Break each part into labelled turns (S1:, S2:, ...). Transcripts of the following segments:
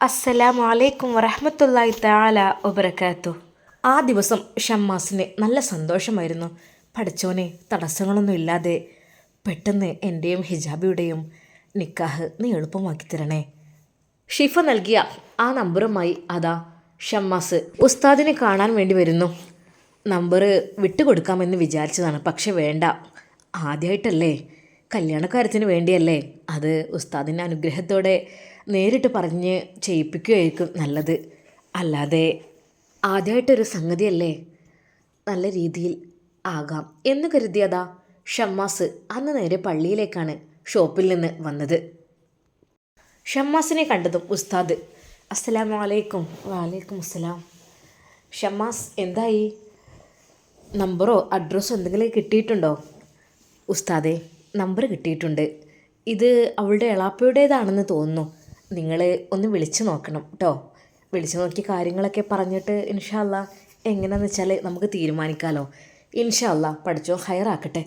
S1: അസ്സലാമു അലൈക്കും വറഹ്മത്തുള്ളാഹി തആല വബറകാതുഹു. ആ ദിവസം ഷമ്മാസിന് നല്ല സന്തോഷമായിരുന്നു. പഠിച്ചോനെ, തടസ്സങ്ങളൊന്നും ഇല്ലാതെ പെട്ടെന്ന് എൻ്റെയും ഹിജാബിയുടെയും നിക്കാഹ് നീ എളുപ്പമാക്കി തരണേ. ഷിഫ നൽകിയ ആ നമ്പറുമായി അതാ ഷമ്മാസ് ഉസ്താദിനെ കാണാൻ വേണ്ടി വരുന്നു. നമ്പർ വിട്ടുകൊടുക്കാമെന്ന് വിചാരിച്ചതാണ്, പക്ഷെ വേണ്ട. ആദ്യമായിട്ടല്ലേ, കല്യാണക്കാര്യത്തിന് വേണ്ടിയല്ലേ, അത് ഉസ്താദിൻ്റെ അനുഗ്രഹത്തോടെ നേരിട്ട് പറഞ്ഞ് ചെയ്യിപ്പിക്കുകയായിരിക്കും നല്ലത്. അല്ലാതെ ആദ്യമായിട്ടൊരു സംഗതിയല്ലേ, നല്ല രീതിയിൽ ആകാം എന്ന് കരുതിയതാ ഷമ്മാസ് അന്ന് നേരെ പള്ളിയിലേക്കാണ് ഷോപ്പിൽ നിന്ന് വന്നത്. ഷമ്മാസിനെ കണ്ടതും ഉസ്താദ് അസ്സലാമു അലൈക്കും. വലൈക്കും അസ്സലാം. ഷമ്മാസ്, എന്തായി? നമ്പറോ അഡ്രസ്സോ എന്തെങ്കിലും കിട്ടിയിട്ടുണ്ടോ? ഉസ്താദെ, നമ്പർ കിട്ടിയിട്ടുണ്ട്. ഇത് അവളുടെ എളാപ്പയുടേതാണെന്ന് തോന്നുന്നു. നിങ്ങൾ ഒന്ന് വിളിച്ചു നോക്കണം കേട്ടോ. വിളിച്ചു നോക്കി കാര്യങ്ങളൊക്കെ പറഞ്ഞിട്ട് ഇൻഷാ അല്ലാ എങ്ങനെയാണെന്ന് വെച്ചാൽ നമുക്ക് തീരുമാനിക്കാമല്ലോ. ഇൻഷാ അല്ലാ, പഠിച്ചോ ഹയറാക്കട്ടെ.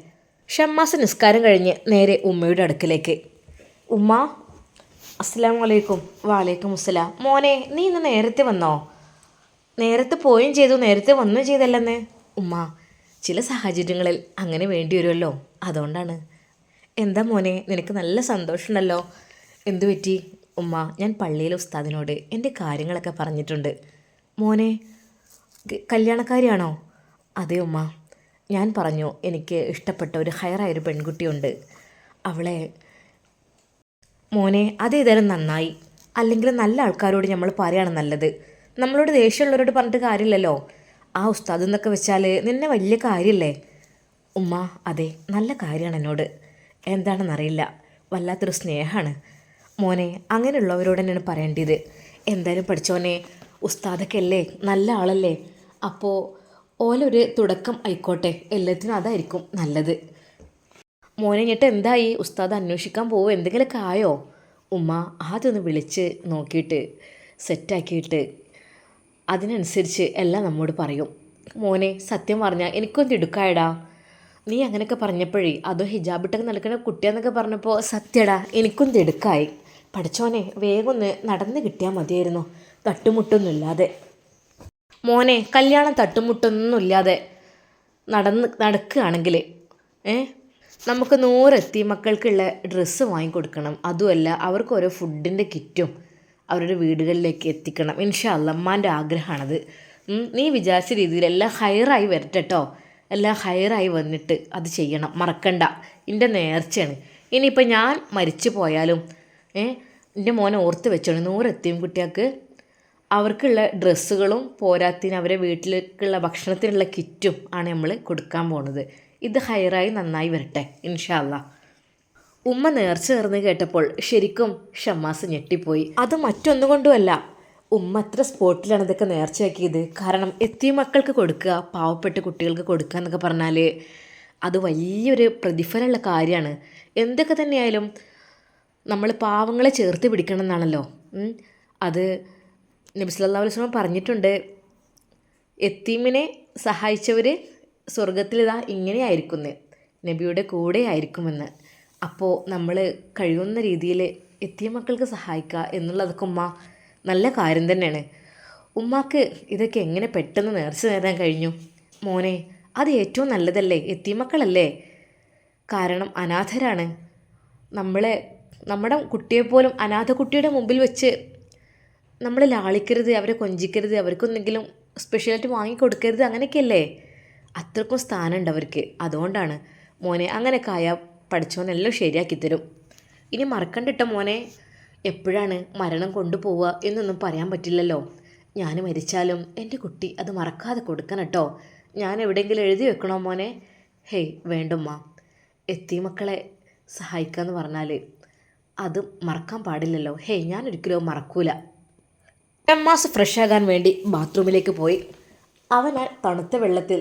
S1: ഷമ്മാസ് നിസ്കാരം കഴിഞ്ഞ് നേരെ ഉമ്മയുടെ അടുക്കിലേക്ക്. ഉമ്മ, അസ്സലാമു അലൈക്കും. വലൈക്കും അസ്സലാം. മോനെ, നീ ഇന്ന് നേരത്തെ വന്നോ? നേരത്തെ പോയും ചെയ്തു, നേരത്തെ വന്നും ചെയ്തല്ലെന്ന്. ഉമ്മ, ചില സാഹചര്യങ്ങളിൽ അങ്ങനെ വേണ്ടി വരുമല്ലോ, അതുകൊണ്ടാണ്. എന്താ മോനെ, നിനക്ക് നല്ല സന്തോഷമുണ്ടല്ലോ. എന്തു പറ്റി? ഉമ്മ, ഞാൻ പള്ളിയിലെ ഉസ്താദിനോട് എൻ്റെ കാര്യങ്ങളൊക്കെ പറഞ്ഞിട്ടുണ്ട്. മോനെ, കല്യാണക്കാരിയാണോ? അതെ ഉമ്മ, ഞാൻ പറഞ്ഞു എനിക്ക് ഇഷ്ടപ്പെട്ട ഒരു ഹയറായൊരു പെൺകുട്ടിയുണ്ട്. അവളെ മോനെ, അതേതായാലും നന്നായി. അല്ലെങ്കിൽ നല്ല ആൾക്കാരോട് നമ്മൾ പറയുകയാണ് നല്ലത്. നമ്മളോട് ദേഷ്യമുള്ളവരോട് പറഞ്ഞിട്ട് കാര്യമില്ലല്ലോ. ആ ഉസ്താദ് എന്നൊക്കെ വെച്ചാൽ നിന്നെ വലിയ കാര്യമല്ലേ. ഉമ്മ, അതെ, നല്ല കാര്യമാണ് എന്നോട്. എന്താണെന്നറിയില്ല, വല്ലാത്തൊരു സ്നേഹമാണ്. മോനെ, അങ്ങനെയുള്ളവരോട് തന്നെയാണ് പറയേണ്ടത്. എന്തായാലും പഠിച്ചോനെ, ഉസ്താദൊക്കെ അല്ലേ, നല്ല ആളല്ലേ, അപ്പോൾ ഓലൊരു തുടക്കം ആയിക്കോട്ടെ, എല്ലാത്തിനും അതായിരിക്കും നല്ലത്. മോനെ, ഞെട്ട് എന്തായി? ഉസ്താദ് അന്വേഷിക്കാൻ പോവോ? എന്തെങ്കിലുമൊക്കെ ആയോ? ഉമ്മ, ആദ്യം ഒന്ന് വിളിച്ച് നോക്കിയിട്ട് സെറ്റാക്കിയിട്ട് അതിനനുസരിച്ച് എല്ലാം നമ്മോട് പറയും. മോനെ, സത്യം പറഞ്ഞാൽ എനിക്കൊന്ന് തിടുക്കായടാ. നീ അങ്ങനെയൊക്കെ പറഞ്ഞപ്പോഴേ, അതോ ഹിജാബിട്ടൊക്കെ നടക്കുന്ന കുട്ടിയാന്നൊക്കെ പറഞ്ഞപ്പോൾ സത്യടാ എനിക്കും തിടുക്കായി. പഠിച്ചോനെ, വേഗം ഒന്ന് നടന്ന് കിട്ടിയാൽ മതിയായിരുന്നു, തട്ടുമുട്ടൊന്നുമില്ലാതെ. മോനെ, കല്യാണം തട്ടുമുട്ടൊന്നുമില്ലാതെ നടക്കുകയാണെങ്കിൽ നമുക്ക് 100 എത്തി മക്കൾക്കുള്ള ഡ്രസ്സ് വാങ്ങിക്കൊടുക്കണം. അതുമല്ല, അവർക്ക് ഓരോ ഫുഡിൻ്റെ കിറ്റും അവരുടെ വീടുകളിലേക്ക് എത്തിക്കണം. ഇൻഷാ അല്ലാ, അമ്മാൻ്റെ ആഗ്രഹമാണത്. നീ വിചാരിച്ച രീതിയിൽ എല്ലാം ഹയറായി വരട്ടെ കേട്ടോ. എല്ലാം ഹയറായി വന്നിട്ട് അത് ചെയ്യണം, മറക്കണ്ട. എൻ്റെ നേർച്ചയാണ്. ഇനിയിപ്പോൾ ഞാൻ മരിച്ചു പോയാലും എൻ്റെ മോനെ ഓർത്ത് വെച്ചോണം. 100 എത്തിയും കുട്ടികൾക്ക് അവർക്കുള്ള ഡ്രസ്സുകളും പോരാത്തിന് അവരെ വീട്ടിലേക്കുള്ള ഭക്ഷണത്തിനുള്ള കിറ്റും ആണ് നമ്മൾ കൊടുക്കാൻ പോകുന്നത്. ഇത് ഹയറായി നന്നായി വരട്ടെ ഇൻഷാ അല്ലാ. ഉമ്മ നേർച്ച നേർന്ന് കേട്ടപ്പോൾ ശരിക്കും ഷമ്മാസ് ഞെട്ടിപ്പോയി. അത് മറ്റൊന്നും കൊണ്ടുമല്ല, ഉമ്മ അത്ര സ്പോട്ടിലാണ് ഇതൊക്കെ നേർച്ചയാക്കിയത്. കാരണം എത്തിയ മക്കൾക്ക് കൊടുക്കുക, പാവപ്പെട്ട കുട്ടികൾക്ക് കൊടുക്കുക എന്നൊക്കെ പറഞ്ഞാൽ അത് വലിയൊരു പ്രതിഫലമുള്ള കാര്യമാണ്. എന്തൊക്കെ തന്നെയായാലും നമ്മൾ പാവങ്ങളെ ചേർത്ത് പിടിക്കണം എന്നാണല്ലോ. അത് നബി സല്ലല്ലാഹു അലൈഹി വസല്ലം പറഞ്ഞിട്ടുണ്ട്, യത്തീമിനെ സഹായിച്ചവർ സ്വർഗത്തിലിതാ ഇങ്ങനെയായിരിക്കുമെന്ന്, നബിയുടെ കൂടെ ആയിരിക്കുമെന്ന്. അപ്പോൾ നമ്മൾ കഴിയുന്ന രീതിയിൽ എത്തിയ മക്കൾക്ക് സഹായിക്കുക എന്നുള്ളതൊക്കെ ഉമ്മ നല്ല കാര്യം തന്നെയാണ്. ഉമ്മാക്ക് ഇതൊക്കെ എങ്ങനെ പെട്ടെന്ന് നേർച്ച നേടാൻ കഴിഞ്ഞു? മോനെ, അത് ഏറ്റവും നല്ലതല്ലേ, എത്തിയ മക്കളല്ലേ. കാരണം അനാഥരാണ്. നമ്മുടെ കുട്ടിയെപ്പോലും അനാഥ കുട്ടിയുടെ മുമ്പിൽ വെച്ച് നമ്മൾ ലാളിക്കരുത്, അവരെ കൊഞ്ചിക്കരുത്, അവർക്കൊന്നെങ്കിലും സ്പെഷ്യലായിട്ട് വാങ്ങിക്കൊടുക്കരുത്, അങ്ങനെയൊക്കെയല്ലേ. അത്രക്കും സ്ഥാനമുണ്ട് അവർക്ക്. അതുകൊണ്ടാണ് മോനെ, അങ്ങനെയൊക്കെ ആയാൽ പഠിച്ചോനെല്ലാം ശരിയാക്കി തരും. ഇനി മറക്കണ്ടിട്ട മോനെ, എപ്പോഴാണ് മരണം കൊണ്ടുപോവുക എന്നൊന്നും പറയാൻ പറ്റില്ലല്ലോ. ഞാൻ മരിച്ചാലും എൻ്റെ കുട്ടി അത് മറക്കാതെ കൊടുക്കണം കേട്ടോ. ഞാൻ എവിടെയെങ്കിലും എഴുതി വെക്കണോ മോനെ? ഹേയ് വേണ്ടുമ്മ, എത്തിയ മക്കളെ സഹായിക്കുക എന്ന് പറഞ്ഞാൽ അത് മറക്കാൻ പാടില്ലല്ലോ. ഹേയ്, ഞാനൊരിക്കലും മറക്കൂല. ഷമ്മാസ് ഫ്രഷാകാൻ വേണ്ടി ബാത്റൂമിലേക്ക് പോയി. അവൻ ആ തണുത്ത വെള്ളത്തിൽ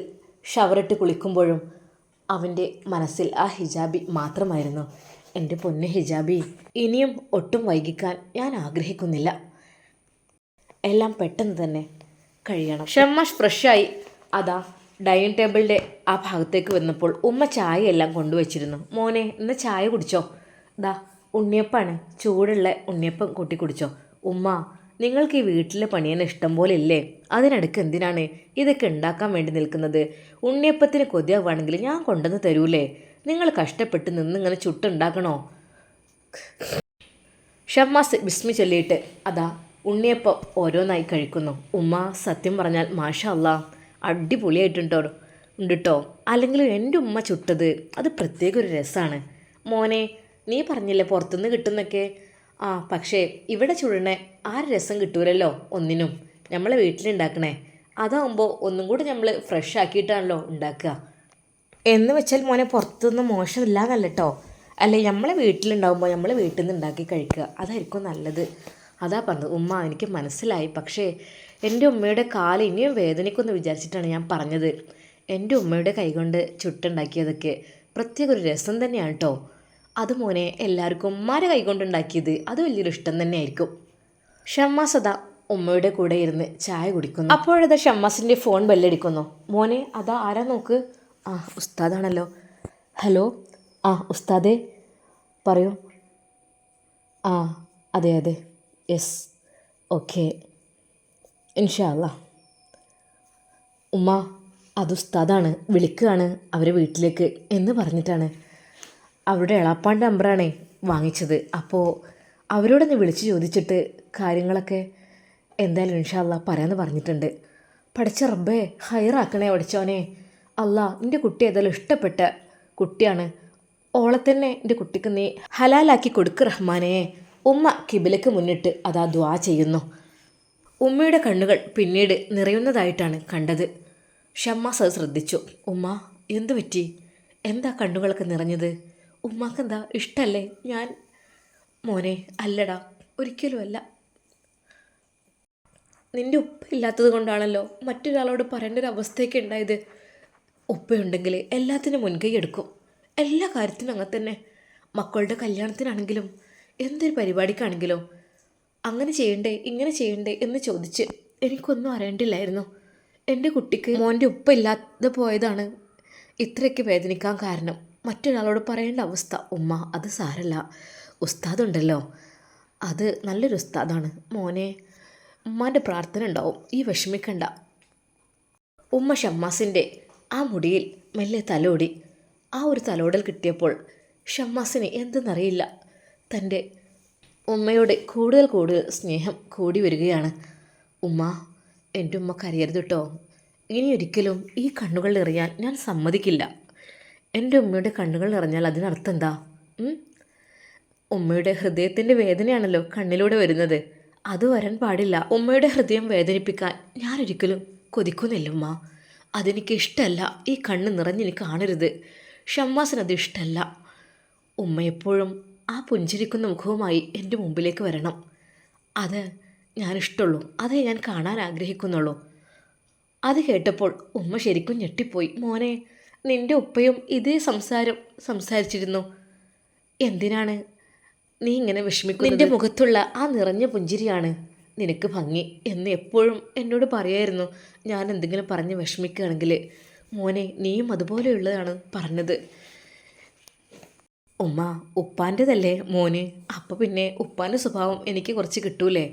S1: ഷവറിട്ട് കുളിക്കുമ്പോഴും അവൻ്റെ മനസ്സിൽ ആ ഹിജാബി മാത്രമായിരുന്നു. എൻ്റെ പൊന്നു ഹിജാബി, ഇനിയും ഒട്ടും വൈകിക്കാൻ ഞാൻ ആഗ്രഹിക്കുന്നില്ല. എല്ലാം പെട്ടെന്ന് തന്നെ കഴിയണം. ഷമ്മാസ് ഫ്രഷായി അതാ ഡൈനിങ് ടേബിളിൻ്റെ ആ ഭാഗത്തേക്ക് വന്നപ്പോൾ ഉമ്മ ചായയെല്ലാം കൊണ്ടുവച്ചിരുന്നു. മോനെ, ഇന്ന് ചായ കുടിച്ചോ? ദാ ഉണ്ണിയപ്പാണ്, ചൂടുള്ള ഉണ്ണിയപ്പം കൂട്ടി കുടിച്ചോ. ഉമ്മ, നിങ്ങൾക്ക് ഈ വീട്ടിലെ പണിയാൻ ഇഷ്ടം പോലെ ഇല്ലേ? അതിനിടയ്ക്ക് എന്തിനാണ് ഇതൊക്കെ ഉണ്ടാക്കാൻ വേണ്ടി നിൽക്കുന്നത്? ഉണ്ണിയപ്പത്തിന് കൊതിയാവുകയാണെങ്കിൽ ഞാൻ കൊണ്ടുവന്ന് തരൂലേ? നിങ്ങൾ കഷ്ടപ്പെട്ട് നിന്നിങ്ങനെ ചുട്ടുണ്ടാക്കണോ? ഷമ്മാസ് ബിസ്മി ചൊല്ലിയിട്ട് അതാ ഉണ്ണിയപ്പം ഓരോന്നായി കഴിക്കുന്നു. ഉമ്മ സത്യം പറഞ്ഞാൽ മാഷാ അല്ലാ അടിപൊളിയായിട്ടുണ്ടോ ഉണ്ട് കേട്ടോ. അല്ലെങ്കിൽ എൻ്റെ ഉമ്മ ചുട്ടത് അത് പ്രത്യേക ഒരു രസമാണ്. മോനെ നീ പറഞ്ഞില്ലേ പുറത്തുനിന്ന് കിട്ടുന്നൊക്കെ. പക്ഷേ ഇവിടെ ചുടണേ ആ രസം കിട്ടൂലല്ലോ ഒന്നിനും. നമ്മളെ വീട്ടിലുണ്ടാക്കണേ അതാവുമ്പോൾ ഒന്നും കൂടി നമ്മൾ ഫ്രഷ് ആക്കിയിട്ടാണല്ലോ ഉണ്ടാക്കുക. എന്ന് വെച്ചാൽ മോനെ പുറത്തുനിന്ന് മോശമില്ല എന്നല്ല കേട്ടോ. അല്ലെ നമ്മളെ വീട്ടിലുണ്ടാകുമ്പോൾ നമ്മൾ വീട്ടിൽ നിന്ന് ഉണ്ടാക്കി കഴിക്കുക അതായിരിക്കും നല്ലത്. അതാ പറഞ്ഞത് ഉമ്മ എനിക്ക് മനസ്സിലായി. പക്ഷേ എൻ്റെ ഉമ്മയുടെ കാല് ഇനിയും വേദനിക്കുമെന്ന് വിചാരിച്ചിട്ടാണ് ഞാൻ പറഞ്ഞത്. എൻ്റെ ഉമ്മയുടെ കൈകൊണ്ട് ചുട്ടുണ്ടാക്കിയതൊക്കെ പ്രത്യേക ഒരു രസം തന്നെയാണ് കേട്ടോ. അത് മോനെ എല്ലാവർക്കും ഉമ്മാരെ കൈകൊണ്ടുണ്ടാക്കിയത് അത് വലിയൊരു ഇഷ്ടം തന്നെയായിരിക്കും. ഷമ്മാസ് അതാ ഉമ്മയുടെ കൂടെ ഇരുന്ന് ചായ കുടിക്കുന്നു. അപ്പോഴതാ ഷമ്മാസിൻ്റെ ഫോൺ ബെല്ലടിക്കുന്നു. മോനെ അതാ ആരാ നോക്ക്. ഉസ്താദാണല്ലോ. ഹലോ ഉസ്താദേ പറയൂ. അതെ അതെ യെസ് ഓക്കെ ഇൻഷാ അല്ലാ. ഉമ്മ അത് ഉസ്താദാണ് വിളിക്കുകയാണ് അവരെ വീട്ടിലേക്ക് എന്ന് പറഞ്ഞിട്ടാണ്. അവിടെ എളാപ്പാൻ്റെ നമ്പറാണേ വാങ്ങിച്ചത്. അപ്പോൾ അവരോടൊന്ന് വിളിച്ച് ചോദിച്ചിട്ട് കാര്യങ്ങളൊക്കെ എന്തായാലും ഇൻഷാ അല്ലാ പറയാമെന്ന് പറഞ്ഞിട്ടുണ്ട്. പഠിച്ച റബ്ബേ ഹൈറാക്കണേ പഠിച്ചോനെ. അല്ലാ എൻ്റെ കുട്ടി ഏതായാലും ഇഷ്ടപ്പെട്ട കുട്ടിയാണ്. ഓളെ തന്നെ എൻ്റെ കുട്ടിക്ക് നീ ഹലാലാക്കി കൊടുക്ക് റഹ്മാനെ. ഉമ്മ കിബിലക്ക് മുന്നിട്ട് അതാ ദ്വാ ചെയ്യുന്നു. ഉമ്മയുടെ കണ്ണുകൾ പിന്നീട് നിറയുന്നതായിട്ടാണ് കണ്ടത്. ഷമ്മാസ് അത് ശ്രദ്ധിച്ചു. ഉമ്മ എന്തു പറ്റി? എന്താ കണ്ണുകളൊക്കെ നിറഞ്ഞത്? ഉമ്മാക്കെന്താ ഇഷ്ടമല്ലേ ഞാൻ? മോനെ അല്ലടാ ഒരിക്കലുമല്ല. നിൻ്റെ ഉപ്പ ഇല്ലാത്തത് കൊണ്ടാണല്ലോ മറ്റൊരാളോട് പറയേണ്ട ഒരു അവസ്ഥയൊക്കെ ഉണ്ടായത്. ഉപ്പയുണ്ടെങ്കിൽ എല്ലാത്തിനും മുൻകൈ എടുക്കും. എല്ലാ കാര്യത്തിനും അങ്ങനെ തന്നെ. മക്കളുടെ കല്യാണത്തിനാണെങ്കിലും എന്തൊരു പരിപാടിക്കാണെങ്കിലും അങ്ങനെ ചെയ്യണ്ടേ ഇങ്ങനെ ചെയ്യണ്ടേ എന്ന് ചോദിച്ച് എനിക്കൊന്നും അറിയേണ്ടില്ലായിരുന്നു. എൻ്റെ കുട്ടിക്ക് മോൻ്റെ ഉപ്പ ഇല്ലാതെ പോയതാണ് ഇത്രയ്ക്ക് വേദനിക്കാൻ കാരണം. മറ്റൊരാളോട് പറയേണ്ട അവസ്ഥ. ഉമ്മ അത് സാരല്ല, ഉസ്താദുണ്ടല്ലോ, അത് നല്ലൊരു ഉസ്താദാണ് മോനെ. ഉമ്മാൻ്റെ പ്രാർത്ഥന ഉണ്ടാവും, ഈ വിഷമിക്കണ്ട. ഉമ്മ ഷമ്മാസിൻ്റെ ആ മുടിയിൽ മെല്ലെ തലോടി. ആ ഒരു തലോടൽ കിട്ടിയപ്പോൾ ഷമ്മാസിന് എന്തെന്നറിയില്ല തൻ്റെ ഉമ്മയോട് കൂടുതൽ കൂടുതൽ സ്നേഹം കൂടി വരികയാണ്. ഉമ്മ എൻ്റെ ഉമ്മ കരയരുത് കേട്ടോ. ഇനി ഒരിക്കലും ഈ കണ്ണുകൾ നിറയാൻ ഞാൻ സമ്മതിക്കില്ല. എൻ്റെ ഉമ്മയുടെ കണ്ണുകൾ നിറഞ്ഞാൽ അതിനർത്ഥം എന്താ? ഉമ്മയുടെ ഹൃദയത്തിൻ്റെ വേദനയാണല്ലോ കണ്ണിലൂടെ വരുന്നത്. അത് വരാൻ പാടില്ല. ഉമ്മയുടെ ഹൃദയം വേദനിപ്പിക്കാൻ ഞാനൊരിക്കലും കൊതിക്കുന്നില്ല ഉമ്മ. അതെനിക്ക് ഇഷ്ടമല്ല. ഈ കണ്ണ് നിറഞ്ഞെനിക്ക് കാണരുത്. ഷമ്മാസിനത് ഇഷ്ടമല്ല. ഉമ്മ എപ്പോഴും ആ പുഞ്ചിരിക്കുന്ന മുഖവുമായി എൻ്റെ മുമ്പിലേക്ക് വരണം. അത് ഞാനിഷ്ടമുള്ളൂ, അതേ ഞാൻ കാണാൻ ആഗ്രഹിക്കുന്നുള്ളൂ. അത് കേട്ടപ്പോൾ ഉമ്മ ശരിക്കും ഞെട്ടിപ്പോയി. മോനെ നിൻ്റെ ഉപ്പയും ഇതേ സംസാരിച്ചിരുന്നു. എന്തിനാണ് നീ ഇങ്ങനെ വിഷമിക്കുന്നത്? നിൻ്റെ മുഖത്തുള്ള ആ നിറഞ്ഞ പുഞ്ചിരിയാണ് നിനക്ക് ഭംഗി എന്ന് എപ്പോഴും എന്നോട് പറയായിരുന്നു. ഞാൻ എന്തെങ്കിലും പറഞ്ഞ് വിഷമിക്കുകയാണെങ്കിൽ മോനെ നീയും അതുപോലെയുള്ളതാണ് പറഞ്ഞത്. ഉമ്മ ഉപ്പാൻ്റെതല്ലേ മോന്, അപ്പോൾ പിന്നെ ഉപ്പാൻ്റെ സ്വഭാവം എനിക്ക് കുറച്ച് കിട്ടൂലേ?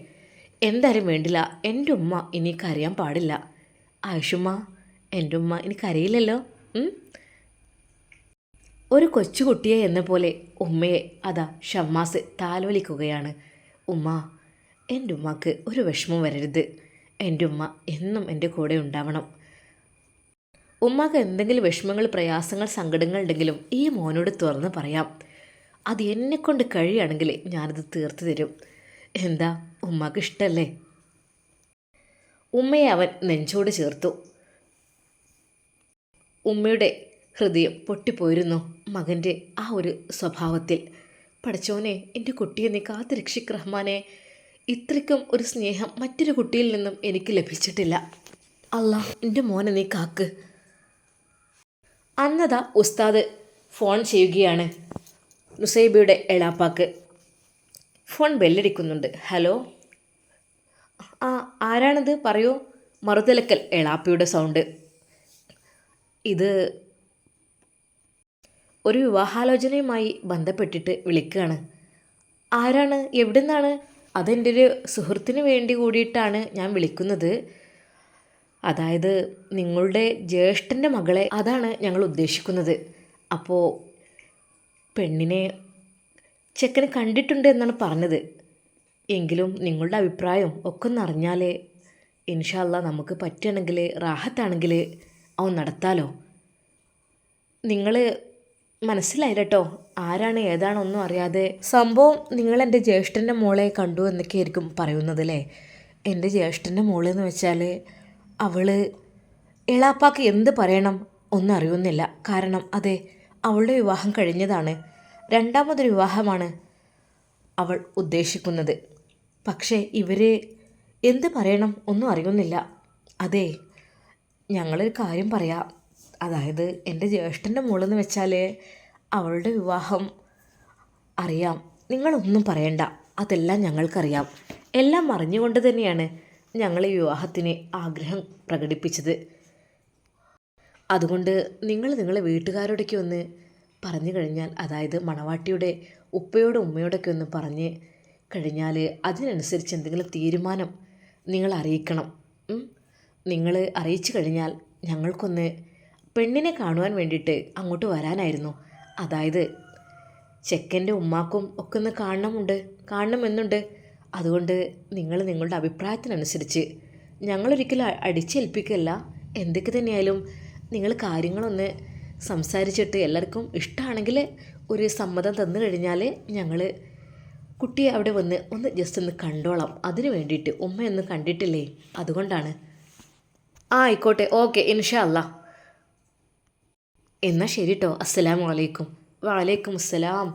S1: എന്തായാലും വേണ്ടില്ല, എൻ്റെ ഉമ്മ ഇനി കരയാൻ പാടില്ല. ആയുഷുമ്മ എൻ്റെ ഉമ്മ ഇനി കരയില്ലല്ലോ. ഒരു കൊച്ചുകുട്ടിയെ എന്ന പോലെ ഉമ്മയെ അതാ ഷമ്മാസ് താലോലിക്കുകയാണ്. ഉമ്മ എൻ്റെ ഉമ്മക്ക് ഒരു വിഷമം വരരുത്. എൻ്റെ ഉമ്മ എന്നും എൻ്റെ കൂടെ ഉണ്ടാവണം. ഉമ്മക്ക് എന്തെങ്കിലും വിഷമങ്ങൾ പ്രയാസങ്ങൾ സങ്കടങ്ങൾ ഉണ്ടെങ്കിലും ഈ മോനോട് തുറന്ന് പറയാം. അത് എന്നെക്കൊണ്ട് കഴിയുകയാണെങ്കിൽ ഞാനത് തീർത്ത് തരും. എന്താ ഉമ്മക്ക് ഇഷ്ടമല്ലേ? ഉമ്മയെ അവൻ നെഞ്ചോട് ചേർത്തു. ഉമ്മയുടെ ഹൃദയം പൊട്ടിപ്പോയിരുന്നു മകൻ്റെ ആ ഒരു സ്വഭാവത്തിൽ. പഠിച്ചോനെ എൻ്റെ കുട്ടിയെ നീ കാത്ത് രക്ഷിക്ക് റഹ്മാനെ. ഇത്രയ്ക്കും ഒരു സ്നേഹം മറ്റൊരു കുട്ടിയിൽ നിന്നും എനിക്ക് ലഭിച്ചിട്ടില്ല. അല്ലാ എൻ്റെ മോനെ നീ കാക്ക്. അന്നതാ ഉസ്താദ് ഫോൺ ചെയ്യുകയാണ്. നുസൈബയുടെ എളാപ്പാക്ക് ഫോൺ ബെല്ലടിക്കുന്നുണ്ട്. ഹലോ ആരാണിത് പറയൂ. മറുതലക്കൽ എളാപ്പയുടെ സൗണ്ട്. ഇത് ഒരു വിവാഹാലോചനയുമായി ബന്ധപ്പെട്ടിട്ട് വിളിക്കുകയാണ്. ആരാണ്? എവിടെ നിന്നാണ്? അതെൻ്റെ ഒരു സുഹൃത്തിന് വേണ്ടി കൂടിയിട്ടാണ് ഞാൻ വിളിക്കുന്നത്. അതായത് നിങ്ങളുടെ ജ്യേഷ്ഠൻ്റെ മകളെ അതാണ് ഞങ്ങൾ ഉദ്ദേശിക്കുന്നത്. അപ്പോൾ പെണ്ണിനെ ചെക്കന് കണ്ടിട്ടുണ്ട് എന്നാണ് പറഞ്ഞത്. എങ്കിലും നിങ്ങളുടെ അഭിപ്രായം ഒക്കെ ഒന്ന് അറിഞ്ഞാലേ ഇൻഷാ അല്ലാ നമുക്ക് പറ്റുകയാണെങ്കിൽ റാഹത്താണെങ്കിൽ അവൻ നടത്താലോ. നിങ്ങൾ മനസ്സിലായില്ല കേട്ടോ, ആരാണ് ഏതാണൊന്നും അറിയാതെ. സംഭവം നിങ്ങൾ എൻ്റെ ജ്യേഷ്ഠൻ്റെ മോളെ കണ്ടു എന്നൊക്കെ ആയിരിക്കും പറയുന്നത് അല്ലേ. എൻ്റെ ജ്യേഷ്ഠൻ്റെ മോളെന്ന് വെച്ചാൽ അവൾ എളാപ്പാക്ക് എന്ത് പറയണം ഒന്നും അറിയുന്നില്ല. കാരണം അതെ, അവളുടെ വിവാഹം കഴിഞ്ഞതാണ്, രണ്ടാമതൊരു വിവാഹമാണ് അവൾ ഉദ്ദേശിക്കുന്നത്. പക്ഷേ ഇവർ എന്ത് പറയണം ഒന്നും അറിയുന്നില്ല. അതെ, ഞങ്ങളൊരു കാര്യം പറയാം. അതായത് എൻ്റെ ജ്യേഷ്ഠൻ്റെ മോളെന്ന് വെച്ചാൽ അവളുടെ വിവാഹം അറിയാം, നിങ്ങളൊന്നും പറയണ്ട, അതെല്ലാം ഞങ്ങൾക്കറിയാം. എല്ലാം അറിഞ്ഞുകൊണ്ട് തന്നെയാണ് ഞങ്ങൾ ഈ വിവാഹത്തിന് ആഗ്രഹം പ്രകടിപ്പിച്ചത്. അതുകൊണ്ട് നിങ്ങളെ വീട്ടുകാരോടൊക്കെ ഒന്ന് പറഞ്ഞു കഴിഞ്ഞാൽ, അതായത് മണവാട്ടിയുടെ ഉപ്പയോടും ഉമ്മയോടൊക്കെ ഒന്ന് പറഞ്ഞ് കഴിഞ്ഞാൽ അതിനനുസരിച്ച് എന്തെങ്കിലും തീരുമാനം നിങ്ങൾ അറിയിക്കണം. നിങ്ങൾ അറിയിച്ചു കഴിഞ്ഞാൽ ഞങ്ങൾക്കൊന്ന് പെണ്ണിനെ കാണുവാൻ വേണ്ടിയിട്ട് അങ്ങോട്ട് വരാനായിരുന്നു. അതായത് ചെക്കൻ്റെ ഉമ്മാക്കും ഒക്കെ ഒന്ന് കാണണമെന്നുണ്ട്. അതുകൊണ്ട് നിങ്ങളുടെ അഭിപ്രായത്തിനനുസരിച്ച് ഞങ്ങളൊരിക്കലും അടിച്ചേൽപ്പിക്കല്ല. എന്തൊക്കെ തന്നെയായാലും നിങ്ങൾ കാര്യങ്ങളൊന്ന് സംസാരിച്ചിട്ട് എല്ലാവർക്കും ഇഷ്ടമാണെങ്കിൽ ഒരു സമ്മതം തന്നു കഴിഞ്ഞാൽ ഞങ്ങൾ കുട്ടിയെ അവിടെ വന്ന് ഒന്ന് ജസ്റ്റ് ഒന്ന് കണ്ടോളാം. അതിന് വേണ്ടിയിട്ട് ഉമ്മയൊന്നും കണ്ടിട്ടില്ലേ, അതുകൊണ്ടാണ്. ആയിക്കോട്ടെ, ഓക്കെ, ഇൻഷാ അല്ലാ. എന്നാൽ ശരി കേട്ടോ. അസ്സലാമു അലൈക്കും. വലൈക്കും അസ്സലാം.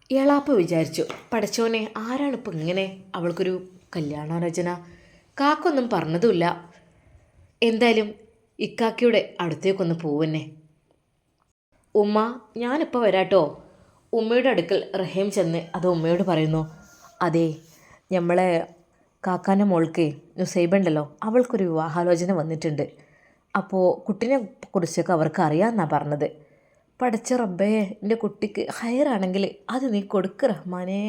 S1: എളാപ്പ വിചാരിച്ചു, പടച്ചോനെ ആരാണിപ്പോൾ ഇങ്ങനെ അവൾക്കൊരു കല്യാണാലോചന, കാക്കൊന്നും പറഞ്ഞതുമില്ല. എന്തായാലും ഇക്കാക്കയുടെ അടുത്തേക്കൊന്ന് പോവന്നെ. ഉമ്മ ഞാനിപ്പോൾ വരാട്ടോ. ഉമ്മയുടെ അടുക്കൽ റഹീം ചെന്ന് അത് ഉമ്മയോട് പറയുന്നു. അതെ, നമ്മളെ കാക്കാൻ്റെ മോൾക്ക് നുസൈബുണ്ടല്ലോ, അവൾക്കൊരു വിവാഹാലോചന വന്നിട്ടുണ്ട്. അപ്പോൾ കുട്ടീനെ കുറിച്ചൊക്കെ അവർക്ക് അറിയാമെന്നാണ് പറഞ്ഞത്. പടച്ച റബ്ബേ, എൻ്റെ കുട്ടിക്ക് ഹയറാണെങ്കിൽ അത് നീ കൊടുക്ക് റഹ്മാനേ.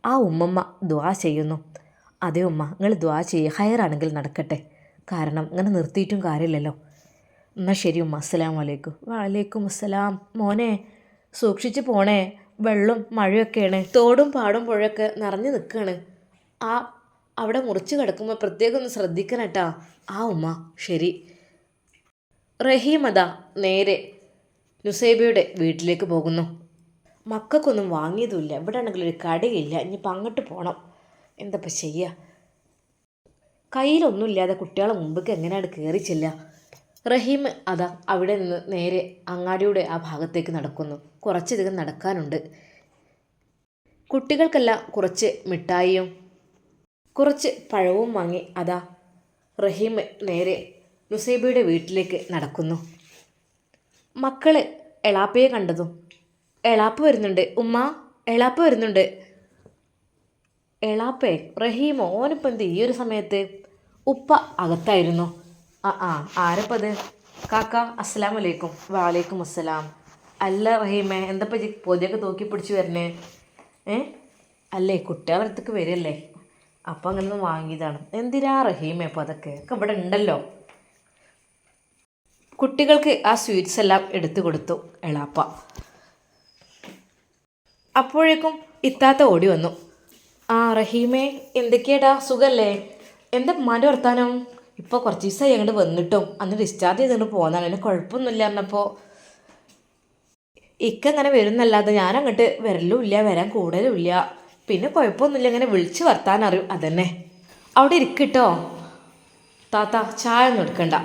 S1: ആ ഉമ്മമ്മ ദുആ ചെയ്യുന്നു. അതേ ഉമ്മ, നിങ്ങൾ ദുആ ചെയ്യുക, ഹയറാണെങ്കിൽ നടക്കട്ടെ. കാരണം ഇങ്ങനെ നിർത്തിയിട്ടും കാര്യമില്ലല്ലോ. എന്നാൽ ശരി ഉമ്മ, അസ്സലാമു അലൈക്കും. വലൈക്കും അസ്സലാം. മോനെ സൂക്ഷിച്ച് പോണേ, വെള്ളം മഴയൊക്കെയാണ്, തോടും പാടും പുഴയൊക്കെ നിറഞ്ഞു നിൽക്കുകയാണ്. അവിടെ മുറിച്ച് കിടക്കുമ്പോൾ പ്രത്യേകം ഒന്ന് ശ്രദ്ധിക്കണം കേട്ടാ. ആ ഉമ്മ ശരി. റഹീമത നേരെ നുസൈബയുടെ വീട്ടിലേക്ക് പോകുന്നു. മക്കൾക്കൊന്നും വാങ്ങിയതുമില്ല, ഇവിടെ ആണെങ്കിൽ ഒരു കടയില്ല, ഇനിയിപ്പോൾ അങ്ങോട്ട് പോകണം. എന്തപ്പോൾ ചെയ്യുക, കയ്യിലൊന്നുമില്ലാതെ കുട്ടികളെ മുമ്പേക്ക് എങ്ങനെയാണ് കയറി ചെല്ലുക. റഹീം അതാ അവിടെ നിന്ന് നേരെ അങ്ങാടിയുടെ ആ ഭാഗത്തേക്ക് നടക്കുന്നു. കുറച്ചധികം നടക്കാനുണ്ട്. കുട്ടികൾക്കെല്ലാം കുറച്ച് മിഠായിയും കുറച്ച് പഴവും വാങ്ങി അതാ റഹീം നേരെ നുസൈബയുടെ വീട്ടിലേക്ക് നടക്കുന്നു. മക്കൾ എളാപ്പയെ കണ്ടതും, എളാപ്പ വരുന്നുണ്ട് ഉമ്മ, എളാപ്പ വരുന്നുണ്ട്. എളാപ്പേ, റഹീമോ, ഓനിപ്പോൾ എന്ത് ഈ ഒരു സമയത്ത്? ഉപ്പ അകത്തായിരുന്നു. ആരപ്പത്? കാക്ക അസ്സലാമു അലൈക്കും. വലൈക്കും അസ്സലാം. അല്ല റഹീമേ, എന്തപ്പോൾ പൊതിയൊക്കെ തൂക്കി പിടിച്ച് വരണേ? അല്ലേ, കുട്ടികളുടെ അടുത്തേക്ക് വരില്ലേ, അപ്പോൾ അങ്ങനെ വാങ്ങിയതാണ്. എന്തിനാ റഹീമേ അപ്പോൾ അതൊക്കെ ഇവിടെ ഉണ്ടല്ലോ. കുട്ടികൾക്ക് ആ സ്വീറ്റ്സ് എല്ലാം എടുത്തു കൊടുത്തു എളാപ്പ. അപ്പോഴേക്കും ഇത്താത്ത ഓടി വന്നു. റഹീമേ, എന്തൊക്കെയാടാ, സുഖല്ലേ? എന്താ ഉമ്മാൻ്റെ വർത്താനം? ഇപ്പോൾ കുറച്ച് ദിവസമായി അങ്ങോട്ട് വന്നിട്ടോ, അന്ന് ഡിസ്ചാർജ് ചെയ്തുകൊണ്ട് പോകുന്നതാണ്, എന്നെ കുഴപ്പമൊന്നുമില്ല പറഞ്ഞപ്പോൾ. ഇക്കങ്ങനെ വരുന്നല്ലാതെ ഞാൻ അങ്ങോട്ട് വരലുമില്ല, വരാൻ കൂടുതലുമില്ല. പിന്നെ കുഴപ്പമൊന്നുമില്ല, ഇങ്ങനെ വിളിച്ച് വർത്താൻ അറിയും, അതന്നെ. അവിടെ ഇരിക്കട്ടോ താത്ത, ചായ ഒന്നും എടുക്കണ്ട.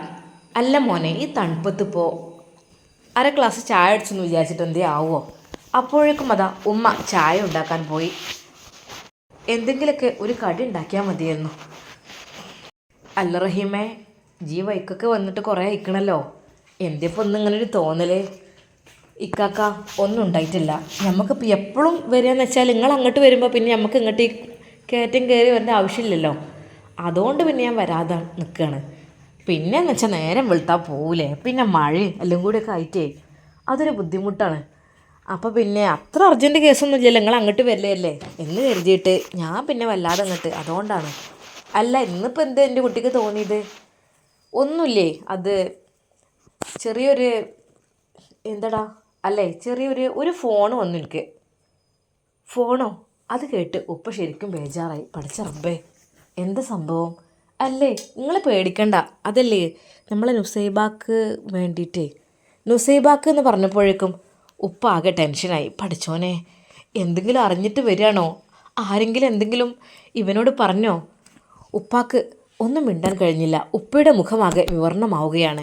S1: അല്ല മോനെ, ഈ തണുപ്പത്തിപ്പോൾ അര ഗ്ലാസ് ചായ അടിച്ചെന്ന് വിചാരിച്ചിട്ട് എന്തേ ആവുമോ? അപ്പോഴേക്കും അതാ ഉമ്മ ചായ ഉണ്ടാക്കാൻ പോയി. എന്തെങ്കിലുമൊക്കെ ഒരു കടി ഉണ്ടാക്കിയാൽ മതിയായിരുന്നു. അല്ല റഹീമേ, വൈക്കൊക്കെ വന്നിട്ട് കുറേ അയക്കണല്ലോ, എന്തിപ്പോൾ ഒന്നും ഇങ്ങനൊരു തോന്നൽ? ഇക്കാക്ക ഒന്നും ഉണ്ടായിട്ടില്ല. നമുക്കിപ്പോൾ എപ്പോഴും വരികയെന്ന് വെച്ചാൽ നിങ്ങൾ അങ്ങോട്ട് വരുമ്പോൾ പിന്നെ നമുക്ക് ഇങ്ങോട്ട് കയറ്റം കയറി വരേണ്ട ആവശ്യമില്ലല്ലോ. അതുകൊണ്ട് പിന്നെ ഞാൻ വരാതെ നിൽക്കുകയാണ്. പിന്നെയെന്ന് വെച്ചാൽ നേരം വെളുത്താൽ പോവില്ലേ, പിന്നെ മഴയും എല്ലാം കൂടിയൊക്കെ ആയിട്ടേ അതൊരു ബുദ്ധിമുട്ടാണ്. അപ്പോൾ പിന്നെ അത്ര അർജൻറ്റ് കേസൊന്നും ഇല്ലല്ലോ, നിങ്ങൾ അങ്ങോട്ട് വരില്ലേ എന്ന് കരുതിയിട്ട് ഞാൻ പിന്നെ വല്ലാതെ അങ്ങോട്ട്, അതുകൊണ്ടാണ്. അല്ല ഇന്നിപ്പോൾ എന്ത് എൻ്റെ കുട്ടിക്ക് തോന്നിയത്? ഒന്നുമില്ലേ, അത് ചെറിയൊരു എന്തടാ, അല്ലേ ചെറിയൊരു ഫോൺ വന്നു എനിക്ക്. ഫോണോ? അത് കേട്ട് ഉപ്പ ശരിക്കും ബേജാറായി. പഠിച്ച റബ്ബേ, എന്ത് സംഭവം? അല്ലേ നിങ്ങൾ പേടിക്കണ്ട, അതല്ലേ നമ്മളെ നുസൈബാക്ക് വേണ്ടിയിട്ടേ. നുസൈബാക്ക് എന്ന് പറഞ്ഞപ്പോഴേക്കും ഉപ്പ ആകെ ടെൻഷനായി. പഠിച്ചോനെ, എന്തെങ്കിലും അറിഞ്ഞിട്ട് വരികയാണോ? ആരെങ്കിലും എന്തെങ്കിലും ഇവനോട് പറഞ്ഞോ? ഉപ്പാക്ക് ഒന്നും മിണ്ടാൻ കഴിഞ്ഞില്ല. ഉപ്പയുടെ മുഖമാകെ വിവരണമാവുകയാണ്.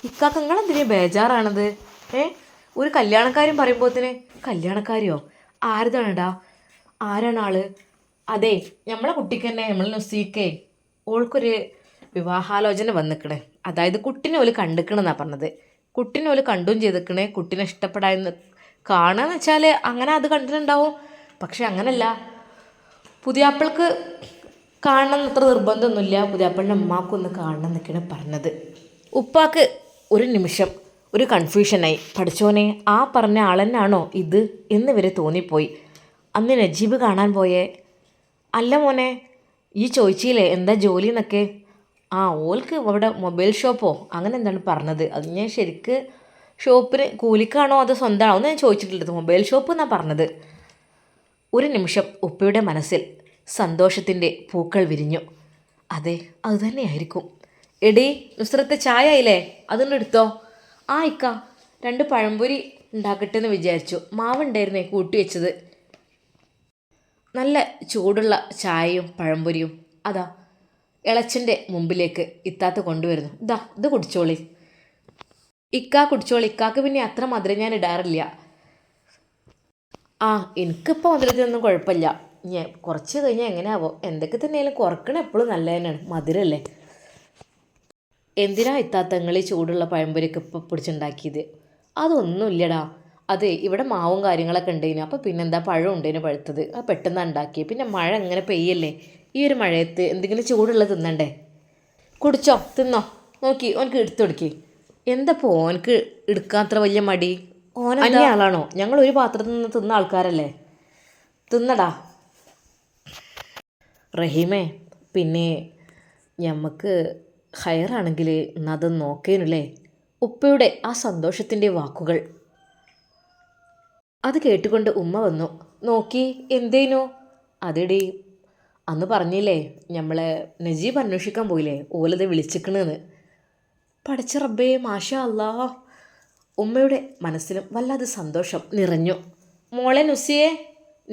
S1: ഇക്കാക്ക നിങ്ങളെന്തിനാ ബേജാറാണത്? ഒരു കല്യാണക്കാരും പറയുമ്പോഴത്തേന് കല്യാണക്കാരിയോ? ആരതാണെടാ? ആരാണ് ആള്? അതെ, നമ്മളെ കുട്ടിക്ക് തന്നെ, നമ്മളെ നുസീക്കേ, ഓൾക്കൊരു വിവാഹാലോചന വന്നിക്കണേ. അതായത് കുട്ടീനെ ഓല് കണ്ടിക്കണെന്നാണ് പറഞ്ഞത്. കുട്ടീനെ ഓല് കണ്ടും ചെയ്തിക്കണേ. കുട്ടീനെ ഇഷ്ടപ്പെടാമെന്ന് കാണുകയെന്ന് വെച്ചാൽ അങ്ങനെ അത് കണ്ടിട്ടുണ്ടാവും. പക്ഷെ അങ്ങനല്ല, പുതിയാപ്പിൾക്ക് കാണണം എന്നത്ര നിർബന്ധമൊന്നുമില്ല. പുതിയാപ്പിളിൻ്റെ അമ്മാക്കൊന്ന് കാണണം എന്നൊക്കെയാണ് പറഞ്ഞത്. ഉപ്പാക്ക് ഒരു നിമിഷം ഒരു കൺഫ്യൂഷനായി. പഠിച്ചോനെ, ആ പറഞ്ഞ ആളെന്നാണോ ഇത് എന്ന് വരെ തോന്നിപ്പോയി. അന്ന് നജീബ് കാണാൻ പോയേ? അല്ല മോനെ, ഈ ചോദിച്ചില്ലേ എന്താ ജോലി എന്നൊക്കെ? ആ, ഓൾക്ക് ഇവിടെ മൊബൈൽ ഷോപ്പോ അങ്ങനെ എന്താണ് പറഞ്ഞത്. അത് ഞാൻ ശരിക്ക് ഷോപ്പിന് കൂലിക്കാണോ അതോ സ്വന്തമാണോ എന്ന് ഞാൻ ചോദിച്ചിട്ടില്ലത്. മൊബൈൽ ഷോപ്പ് എന്നാണ് പറഞ്ഞത്. ഒരു നിമിഷം ഉപ്പയുടെ മനസ്സിൽ സന്തോഷത്തിൻ്റെ പൂക്കൾ വിരിഞ്ഞു. അതെ, അതുതന്നെയായിരിക്കും. എടീ നുസ്രത്ത്, ചായ ആയില്ലേ? അതൊന്നും എടുത്തോ. ആ ഇക്ക, 2 പഴംപൊരി ഉണ്ടാക്കട്ടെ എന്ന് വിചാരിച്ചു. മാവുണ്ടായിരുന്നേ കൂട്ടി വെച്ചത്. നല്ല ചൂടുള്ള ചായയും പഴംപൊരിയും അതാ ഇളച്ചൻ്റെ മുമ്പിലേക്ക് ഇത്താത്ത കൊണ്ടുവരുന്നു. ഇത് കുടിച്ചോളി. ഇക്കാ കുടിച്ചോളി. ഇക്കാക്ക് പിന്നെ അത്ര മധുരം ഞാൻ ഇടാറില്ല. ആ, എനിക്കിപ്പോൾ മധുരത്തിനൊന്നും കുഴപ്പമില്ല. ഞാൻ കുറച്ച് കഴിഞ്ഞാൽ എങ്ങനെയാവോ? എന്തൊക്കെ തന്നെയാലും കുറക്കണ എപ്പോഴും നല്ല തന്നെയാണ്, മധുരമല്ലേ. എന്തിനാ ഇത്താത്തങ്ങൾ ഈ ചൂടുള്ള പഴംപൊരിയൊക്കെ ഇപ്പോൾ പിടിച്ചുണ്ടാക്കിയത്? അതൊന്നുമില്ലടാ. അതെ, ഇവിടെ മാവും കാര്യങ്ങളൊക്കെ ഉണ്ടേനു. അപ്പോൾ പിന്നെന്താ, പഴം ഉണ്ടേനു പഴുത്തത്. അത് പെട്ടെന്നാണ് ഉണ്ടാക്കിയത്. പിന്നെ മഴ ഇങ്ങനെ പെയ്യല്ലേ, ഈ ഒരു മഴയത്ത് എന്തെങ്കിലും ചൂടുള്ളത് തിന്നണ്ടേ. കുടിച്ചോ, തിന്നോ. നോക്കി ഓനക്ക് എടുത്തു കൊടുക്കി. എന്താപ്പോൾ ഓനക്ക് എടുക്കാൻ അത്ര വലിയ മടി? അന്യ ആളാണോ? ഞങ്ങൾ ഒരു പാത്രത്തിൽ നിന്ന് തിന്ന ആൾക്കാരല്ലേ. തിന്നടാ. റഹീമേ, പിന്നെ ഞമ്മക്ക് ഹയറാണെങ്കിൽ അത് നോക്കേനുല്ലേ. ഉപ്പയുടെ ആ സന്തോഷത്തിൻ്റെ വാക്കുകൾ അത് കേട്ടുകൊണ്ട് ഉമ്മ വന്നു. നോക്കി എന്തേനു? അതെടി, അന്ന് പറഞ്ഞില്ലേ നമ്മളെ നജീബ് അന്വേഷിക്കാൻ പോയില്ലേ, ഓലത് വിളിച്ചിക്കണെന്ന്. പഠിച്ച റബ്ബേ, മാഷാ അല്ലാ. ഉമ്മയുടെ മനസ്സിലും വല്ലാതെ സന്തോഷം നിറഞ്ഞു. മോളെ നുസിയേ.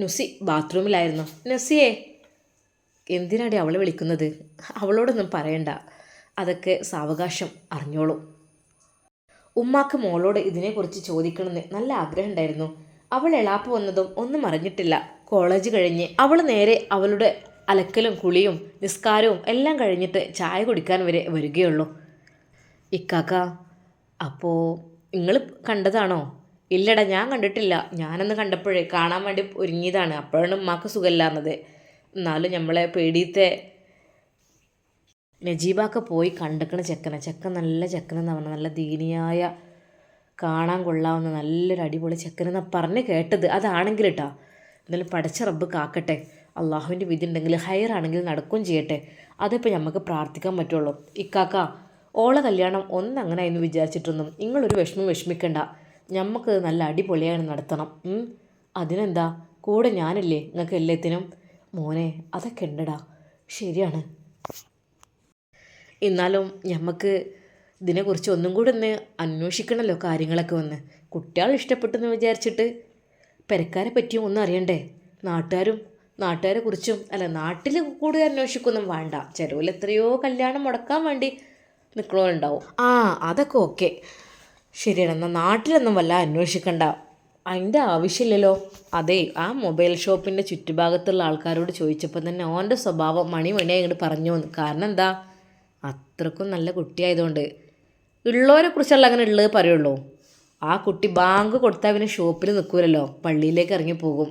S1: നുസി ബാത്റൂമിലായിരുന്നു. നുസിയേ, എന്തിനാടി അവളെ വിളിക്കുന്നത്? അവളോടൊന്നും പറയണ്ട, അതൊക്കെ സാവകാശം അറിഞ്ഞോളൂ. ഉമ്മാക്ക് മോളോട് ഇതിനെക്കുറിച്ച് ചോദിക്കണമെന്ന് നല്ല ആഗ്രഹം ഉണ്ടായിരുന്നു. അവൾ എളാപ്പ് വന്നതും ഒന്നും അറിഞ്ഞിട്ടില്ല. കോളേജ് കഴിഞ്ഞ് അവൾ നേരെ അവളുടെ അലക്കലും കുളിയും നിസ്കാരവും എല്ലാം കഴിഞ്ഞിട്ട് ചായ കുടിക്കാൻ വരെ വരികയുള്ളൂ. ഇക്കാക്ക, അപ്പോൾ നിങ്ങൾ കണ്ടതാണോ? ഇല്ലടാ, ഞാൻ കണ്ടിട്ടില്ല. ഞാനന്ന് കണ്ടപ്പോഴേ കാണാൻ വേണ്ടി ഒരുങ്ങിയതാണ്. അപ്പോഴാണ് ഉമ്മാക്ക് സുഖമില്ലാന്നത്. എന്നാലും നമ്മളെ പേടിയത്തെ നജീബാക്ക പോയി കണ്ടിക്കണ ചെക്കൻ നല്ല ചെക്കനെന്ന് പറഞ്ഞാൽ നല്ല ദീനിയായ, കാണാൻ കൊള്ളാവുന്ന നല്ലൊരു അടിപൊളി ചെക്കനെന്നാണ് പറഞ്ഞ് കേട്ടത്. അതാണെങ്കിൽ കേട്ടോ, എന്നാലും പഠിച്ച റബ്ബ് കാക്കട്ടെ. അള്ളാഹുവിൻ്റെ വിധി ഉണ്ടെങ്കിൽ ഹയറാണെങ്കിൽ നടക്കുകയും ചെയ്യട്ടെ. അതിപ്പോൾ നമുക്ക് പ്രാർത്ഥിക്കാൻ പറ്റുള്ളൂ. ഇക്കാക്ക, ഓളെ കല്യാണം ഒന്നങ്ങനെ എന്ന് വിചാരിച്ചിട്ടൊന്നും നിങ്ങളൊരു വിഷമിക്കണ്ട. നമുക്ക് നല്ല അടിപൊളിയായി നടത്തണം. അതിനെന്താ, കൂടെ ഞാനില്ലേ നിങ്ങൾക്ക് എല്ലാത്തിനും. മോനെ, അതൊക്കെ ഉണ്ടടാ, ശരിയാണ്. എന്നാലും നമുക്ക് ഇതിനെക്കുറിച്ച് ഒന്നും കൂടെ ഒന്ന് അന്വേഷിക്കണമല്ലോ, കാര്യങ്ങളൊക്കെ വന്ന്. കുട്ടികൾ ഇഷ്ടപ്പെട്ടെന്ന് വിചാരിച്ചിട്ട് പെരക്കാരെ പറ്റിയും ഒന്നും അറിയണ്ടേ. നാട്ടുകാരെ കുറിച്ചും അല്ല, നാട്ടിൽ കൂടുതൽ അന്വേഷിക്കൊന്നും വേണ്ട. ചിലവിൽ എത്രയോ കല്യാണം മുടക്കാൻ വേണ്ടി നിൽക്കണോണ്ടാവും. ആ, അതൊക്കെ ഓക്കെ, ശരിയാണ്. എന്നാൽ നാട്ടിലൊന്നും വല്ല അന്വേഷിക്കണ്ട, അതിൻ്റെ ആവശ്യമില്ലല്ലോ. അതെ, ആ മൊബൈൽ ഷോപ്പിൻ്റെ ചുറ്റുഭാഗത്തുള്ള ആൾക്കാരോട് ചോദിച്ചപ്പോൾ തന്നെ ഓൻ്റെ സ്വഭാവം മണിയായി ഇങ്ങോട്ട് പറഞ്ഞു. കാരണം എന്താ, അത്രക്കും നല്ല കുട്ടിയായതുകൊണ്ട്. ഉള്ളവരെ കുറിച്ചുള്ള അങ്ങനെ ഉള്ളത് പറയുള്ളൂ. ആ കുട്ടി ബാങ്ക് കൊടുത്താൽ പിന്നെ ഷോപ്പിൽ നിൽക്കൂലല്ലോ, പള്ളിയിലേക്ക് ഇറങ്ങി പോകും.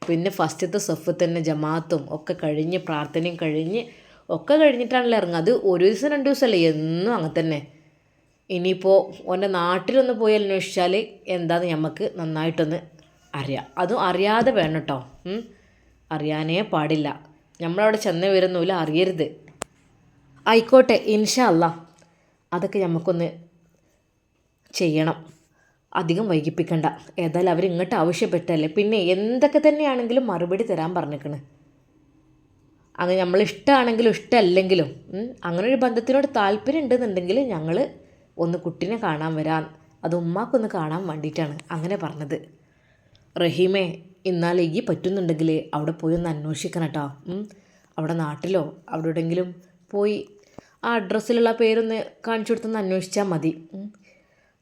S1: പിന്നെ ഫസ്റ്റത്തെ സഫ് തന്നെ ജമാഅത്തും ഒക്കെ കഴിഞ്ഞ് പ്രാർത്ഥനയും കഴിഞ്ഞ് ഒക്കെ കഴിഞ്ഞിട്ടാണല്ലോ ഇറങ്ങുക. അത് ഒരു ദിവസം 2 ദിവസമല്ലേ, എന്നും അങ്ങനെ തന്നെ. ഇനിയിപ്പോൾ ഓൻ്റെ നാട്ടിലൊന്ന് പോയി അന്വേഷിച്ചാൽ എന്താന്ന് നമുക്ക് നന്നായിട്ടൊന്ന് അതും അറിയാതെ വേണം കേട്ടോ. അറിയാനേ പാടില്ല. നമ്മളവിടെ ചെന്ന് വരുന്നില്ല, അറിയരുത്. ആയിക്കോട്ടെ, ഇൻഷാ അല്ലാ അതൊക്കെ നമുക്കൊന്ന് ചെയ്യണം. അധികം വൈകിപ്പിക്കണ്ട. ഏതായാലും അവരിങ്ങോട്ട് ആവശ്യപ്പെട്ടല്ലേ. പിന്നെ എന്തൊക്കെ തന്നെയാണെങ്കിലും മറുപടി തരാൻ പറഞ്ഞിരിക്കണ്. അങ്ങനെ നമ്മൾ ഇഷ്ടമാണെങ്കിലും ഇഷ്ടമല്ലെങ്കിലും അങ്ങനെ ഒരു ബന്ധത്തിനോട് താല്പര്യം ഉണ്ടെന്നുണ്ടെങ്കിൽ ഞങ്ങൾ ഒന്ന് കുട്ടീനെ കാണാൻ വരാൻ, അത് ഉമ്മാക്കൊന്ന് കാണാൻ വേണ്ടിയിട്ടാണ് അങ്ങനെ പറഞ്ഞത്. റഹീമേ, എന്നാൽ ഈ പറ്റുന്നുണ്ടെങ്കിൽ അവിടെ പോയി ഒന്ന് അന്വേഷിക്കണം കേട്ടോ. അവിടെ നാട്ടിലോ അവിടെ എവിടെയെങ്കിലും പോയി ആ അഡ്രസ്സിലുള്ള പേരൊന്ന് കാണിച്ചു കൊടുത്തൊന്ന് അന്വേഷിച്ചാൽ മതി.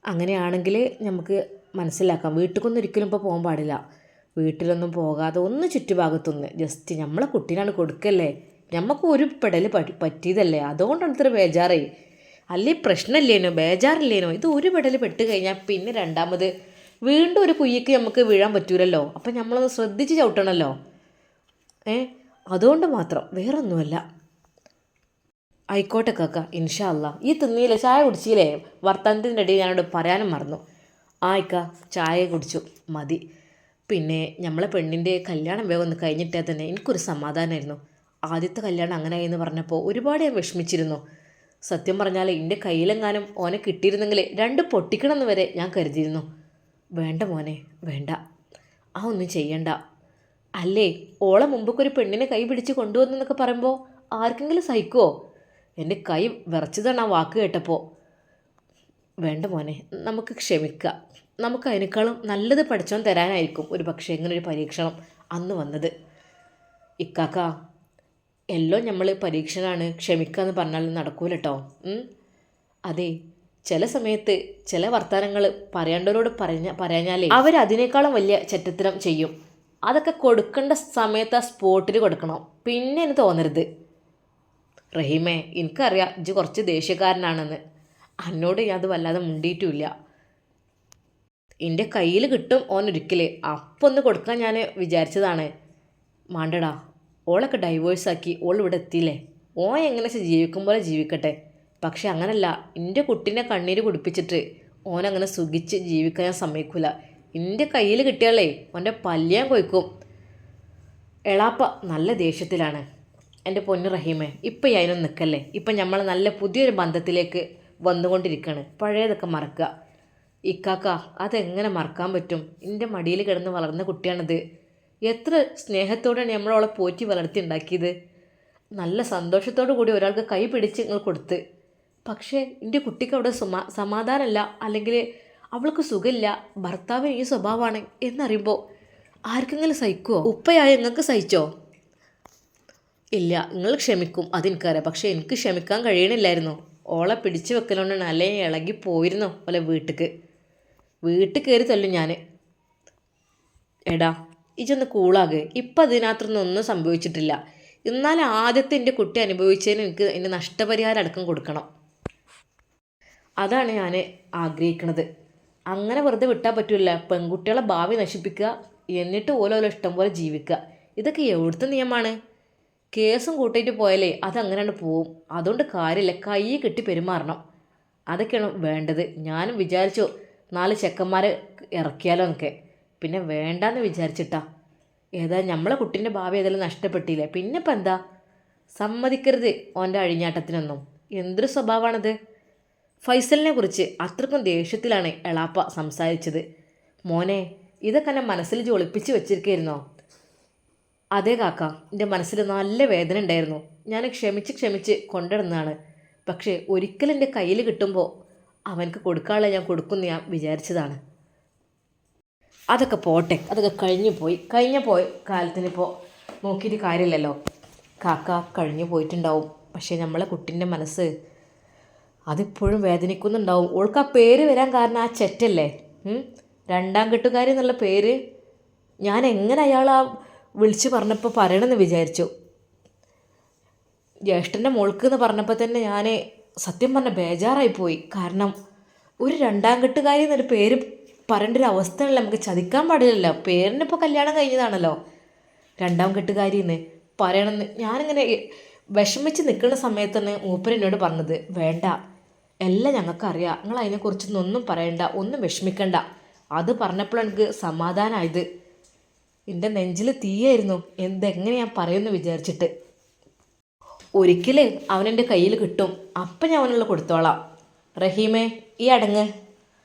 S1: അങ്ങനെയാണെങ്കിൽ നമുക്ക് മനസ്സിലാക്കാം. വീട്ടിലേക്കൊന്നും ഒരിക്കലും ഇപ്പോൾ പോകാൻ പാടില്ല. വീട്ടിലൊന്നും പോകാതെ ഒന്ന് ചുറ്റുഭാഗത്തൊന്ന് ജസ്റ്റ് നമ്മളെ കുട്ടീനാണ് കൊടുക്കല്ലേ. നമുക്ക് ഒരു പെടൽ പറ്റിയതല്ലേ, അതുകൊണ്ടാണ് ഇത്ര ബേജാറേ. അല്ലേ പ്രശ്നമില്ലേനോ, ബേജാറില്ലേനോ. ഇത് ഒരു പെടൽ പെട്ട് കഴിഞ്ഞാൽ പിന്നെ രണ്ടാമത് വീണ്ടും ഒരു കുയ്യക്ക് നമുക്ക് വീഴാൻ പറ്റൂലല്ലോ. അപ്പം നമ്മളൊന്ന് ശ്രദ്ധിച്ച് ചവിട്ടണമല്ലോ. അതുകൊണ്ട് മാത്രം, വേറൊന്നുമല്ല. ആയിക്കോട്ടെ കാക്ക, ഇൻഷാ അല്ലാ. ഈ തിന്നിയില്ലേ, ചായ കുടിച്ചില്ലേ? വർത്തമാനത്തിൻ്റെ ഇടയിൽ ഞാനോട് പറയാനും മറന്നു. ആയിക്ക, ചായ കുടിച്ചു, മതി. പിന്നെ നമ്മളെ പെണ്ണിൻ്റെ കല്യാണം വേഗം ഒന്ന് കഴിഞ്ഞിട്ടാൽ തന്നെ എനിക്കൊരു സമാധാനമായിരുന്നു. ആദ്യത്തെ കല്യാണം അങ്ങനെ എന്ന് പറഞ്ഞപ്പോൾ ഒരുപാട് ഞാൻ വിഷമിച്ചിരുന്നു. സത്യം പറഞ്ഞാൽ എൻ്റെ കയ്യിലെങ്ങാനും ഓനെ കിട്ടിയിരുന്നെങ്കിൽ 2 പൊട്ടിക്കണമെന്ന് വരെ ഞാൻ കരുതിയിരുന്നു. വേണ്ട മോനെ, വേണ്ട, ആ ഒന്നും ചെയ്യണ്ട. അല്ലേ, ഓളെ മുമ്പൊക്കെ ഒരു പെണ്ണിനെ കൈ പിടിച്ച് കൊണ്ടുവന്നെന്നൊക്കെ പറയുമ്പോൾ ആർക്കെങ്കിലും സഹിക്കുമോ? എൻ്റെ കൈ വിറച്ചതാണ് ആ വാക്ക് കേട്ടപ്പോൾ. വേണ്ട മോനെ, നമുക്ക് ക്ഷമിക്കുക. നമുക്ക് അതിനേക്കാളും നല്ലത് പഠിച്ചോൻ തരാനായിരിക്കും ഒരു പക്ഷേ ഇങ്ങനൊരു പരീക്ഷണം അന്ന് വന്നത്. ഇക്കാക്ക, എല്ലാം നമ്മൾ പരീക്ഷണമാണ്, ക്ഷമിക്കുക എന്ന് പറഞ്ഞാൽ നടക്കൂല കേട്ടോ. അതെ, ചില സമയത്ത് ചില വർത്തമാനങ്ങൾ പറയേണ്ടവരോട് പറഞ്ഞാലേ അവരതിനേക്കാളും വലിയ ചെറ്റത്തരം ചെയ്യും. അതൊക്കെ കൊടുക്കേണ്ട സമയത്ത് ആ സ്പോട്ടിൽ കൊടുക്കണം. പിന്നെ എനിക്ക് തോന്നരുത്. റഹീമേ, എനിക്കറിയാം ഇജ്ജ് കുറച്ച് ദേഷ്യക്കാരനാണെന്ന്. എന്നോട് ഞാൻ അത് വല്ലാതെ മുണ്ടിയിട്ടുമില്ല. എൻ്റെ കയ്യിൽ കിട്ടും ഓനൊരിക്കൽ, അപ്പം ഒന്ന് കൊടുക്കാൻ ഞാൻ വിചാരിച്ചതാണ്. മാണ്ടടാ, ഓളൊക്കെ ഡൈവേഴ്സാക്കി ഓൾ ഇവിടെ എത്തിയില്ലേ. ഓൻ എങ്ങനെ ജീവിക്കും പോലെ ജീവിക്കട്ടെ. പക്ഷെ അങ്ങനല്ല, എൻ്റെ കുട്ടീനെ കണ്ണീര് കുടിപ്പിച്ചിട്ട് ഓനങ്ങനെ സുഖിച്ച് ജീവിക്കാൻ ഞാൻ സമ്മതിക്കില്ല. എൻ്റെ കയ്യിൽ കിട്ടിയാലേ ഓൻ്റെ പല്ലിയാൻ കൊയ്ക്കും. എളാപ്പ നല്ല ദേഷ്യത്തിലാണ്. എൻ്റെ പൊന്നു റഹീമേ, ഇപ്പം അതിനൊന്നും നിൽക്കല്ലേ. ഇപ്പം നമ്മൾ നല്ല പുതിയൊരു ബന്ധത്തിലേക്ക് വന്നുകൊണ്ടിരിക്കുകയാണ്. പഴയതൊക്കെ മറക്കുക. ഇക്കാക്ക, അതെങ്ങനെ മറക്കാൻ പറ്റും? എൻ്റെ മടിയിൽ കിടന്ന് വളർന്ന കുട്ടിയാണിത്. എത്ര സ്നേഹത്തോടെയാണ് നമ്മളവളെ പോറ്റി വളർത്തി ഉണ്ടാക്കിയത്. നല്ല സന്തോഷത്തോടു കൂടി ഒരാൾക്ക് കൈ പിടിച്ച് നിങ്ങൾ കൊടുത്ത്. പക്ഷേ എൻ്റെ കുട്ടിക്ക് അവിടെ സമാധാനമല്ല, അല്ലെങ്കിൽ അവൾക്ക് സുഖമില്ല, ഭർത്താവിന് ഈ സ്വഭാവമാണ് എന്നറിയുമ്പോൾ ആർക്കെങ്കിലും സഹിക്കുമോ? ഉപ്പയായ നിങ്ങൾക്ക് സഹിച്ചോ? ഇല്ല, നിങ്ങൾ ക്ഷമിക്കും, അതെനിക്കറിയാം. പക്ഷേ എനിക്ക് ക്ഷമിക്കാൻ കഴിയണില്ലായിരുന്നു. ഓളെ പിടിച്ചു വെക്കലോണ്ടാണ്, അല്ലെങ്കിൽ ഇളകി പോയിരുന്നു ഓലെ വീട്ടിൽ കയറി തല്ലും ഞാൻ. എടാ, ഇജൊന്ന് കൂളാകെ. ഇപ്പം അതിനകത്തൊന്നും ഒന്നും സംഭവിച്ചിട്ടില്ല. എന്നാലും ആദ്യത്തെ എൻ്റെ കുട്ടി അനുഭവിച്ചതിന് എനിക്ക് എൻ്റെ നഷ്ടപരിഹാരം അടക്കം കൊടുക്കണം. അതാണ് ഞാൻ ആഗ്രഹിക്കുന്നത്. അങ്ങനെ വെറുതെ വിട്ടാൽ പറ്റില്ല. പെൺകുട്ടികളെ ഭാവി നശിപ്പിക്കുക, എന്നിട്ട് ഓരോരോ ഇഷ്ടം പോലെ ജീവിക്കുക. ഇതൊക്കെ എവിടുത്തെ നിയമമാണ്? കേസും കൂട്ടിയിട്ട് പോയാലേ അതങ്ങനെയാണ് പോവും. അതുകൊണ്ട് കാര്യമില്ല, കൈ കെട്ടി പെരുമാറണം. അതൊക്കെയാണ് വേണ്ടത്. ഞാനും വിചാരിച്ചു 4 ചെക്കന്മാരെ ഇറക്കിയാലോ എന്നൊക്കെ. പിന്നെ വേണ്ടാന്ന് വിചാരിച്ചിട്ടാ. ഏതായാലും നമ്മളെ കുട്ടീൻ്റെ ഭാവി ഏതായാലും നഷ്ടപ്പെട്ടില്ലേ. പിന്നെ ഇപ്പം എന്താ? സമ്മതിക്കരുത് ഓൻ്റെ അഴിഞ്ഞാട്ടത്തിനൊന്നും. എന്തൊരു സ്വഭാവമാണത്. ഫൈസലിനെ കുറിച്ച് അത്രക്കും ദേഷ്യത്തിലാണ് എളാപ്പ സംസാരിച്ചത്. മോനെ, ഇതൊക്കെ എന്നെ മനസ്സിൽ ഒളിപ്പിച്ച് വെച്ചിരിക്കുകയായിരുന്നോ? അതേ കാക്ക, എൻ്റെ മനസ്സിൽ നല്ല വേദന ഉണ്ടായിരുന്നു. ഞാൻ ക്ഷമിച്ച് കൊണ്ടിടുന്നതാണ്. പക്ഷേ ഒരിക്കലും എൻ്റെ കയ്യിൽ കിട്ടുമ്പോൾ അവനക്ക് കൊടുക്കാനുള്ള ഞാൻ കൊടുക്കുമെന്ന് ഞാൻ വിചാരിച്ചതാണ്. അതൊക്കെ പോട്ടെ, അതൊക്കെ കഴിഞ്ഞ പോയ കാലത്തിനിപ്പോൾ നോക്കിയിട്ട് കാര്യമില്ലല്ലോ. കാക്ക കഴിഞ്ഞു പോയിട്ടുണ്ടാവും. പക്ഷേ നമ്മളെ കുട്ടീൻ്റെ മനസ്സ് അതിപ്പോഴും വേദനിക്കുന്നുണ്ടാവും. ഓൾക്ക് ആ പേര് വരാൻ കാരണം ആ ചെറ്റല്ലേ, 2ാം കെട്ടുകാരി എന്നുള്ള പേര്. ഞാൻ എങ്ങനെ അയാൾ ആ വിളിച്ച് പറഞ്ഞപ്പോൾ പറയണമെന്ന് വിചാരിച്ചു. ജ്യേഷ്ഠൻ്റെ മോൾക്ക് എന്ന് പറഞ്ഞപ്പോൾ തന്നെ ഞാൻ സത്യം പറഞ്ഞ ബേജാറായിപ്പോയി. കാരണം ഒരു 2ാം കെട്ടുകാരി എന്നൊരു പേര് പറയേണ്ട ഒരു അവസ്ഥയല്ല. നമുക്ക് ചതിക്കാൻ പാടില്ലല്ലോ. പേരിനിപ്പോൾ കല്യാണം കഴിഞ്ഞതാണല്ലോ. 2ാം കെട്ടുകാരി എന്ന് പറയണമെന്ന് ഞാനിങ്ങനെ വിഷമിച്ച് നിൽക്കുന്ന സമയത്ത് തന്നെ മൂപ്പരെന്നോട് പറഞ്ഞത്, വേണ്ട, എല്ലാം ഞങ്ങൾക്കറിയാം, നിങ്ങൾ അതിനെക്കുറിച്ചൊന്നും പറയണ്ട, ഒന്നും വിഷമിക്കണ്ട, അത് പറഞ്ഞപ്പോൾ എനിക്ക് സമാധാനമായത്. എൻ്റെ നെഞ്ചിൽ തീയായിരുന്നു, എന്തെങ്ങനെ ഞാൻ പറയുമെന്ന് വിചാരിച്ചിട്ട്. ഒരിക്കൽ അവനെൻ്റെ കയ്യിൽ കിട്ടും, അപ്പം ഞാൻ അവനുള്ള കൊടുത്തോളാം. റഹീമേ, ഈ അടങ്ങ്.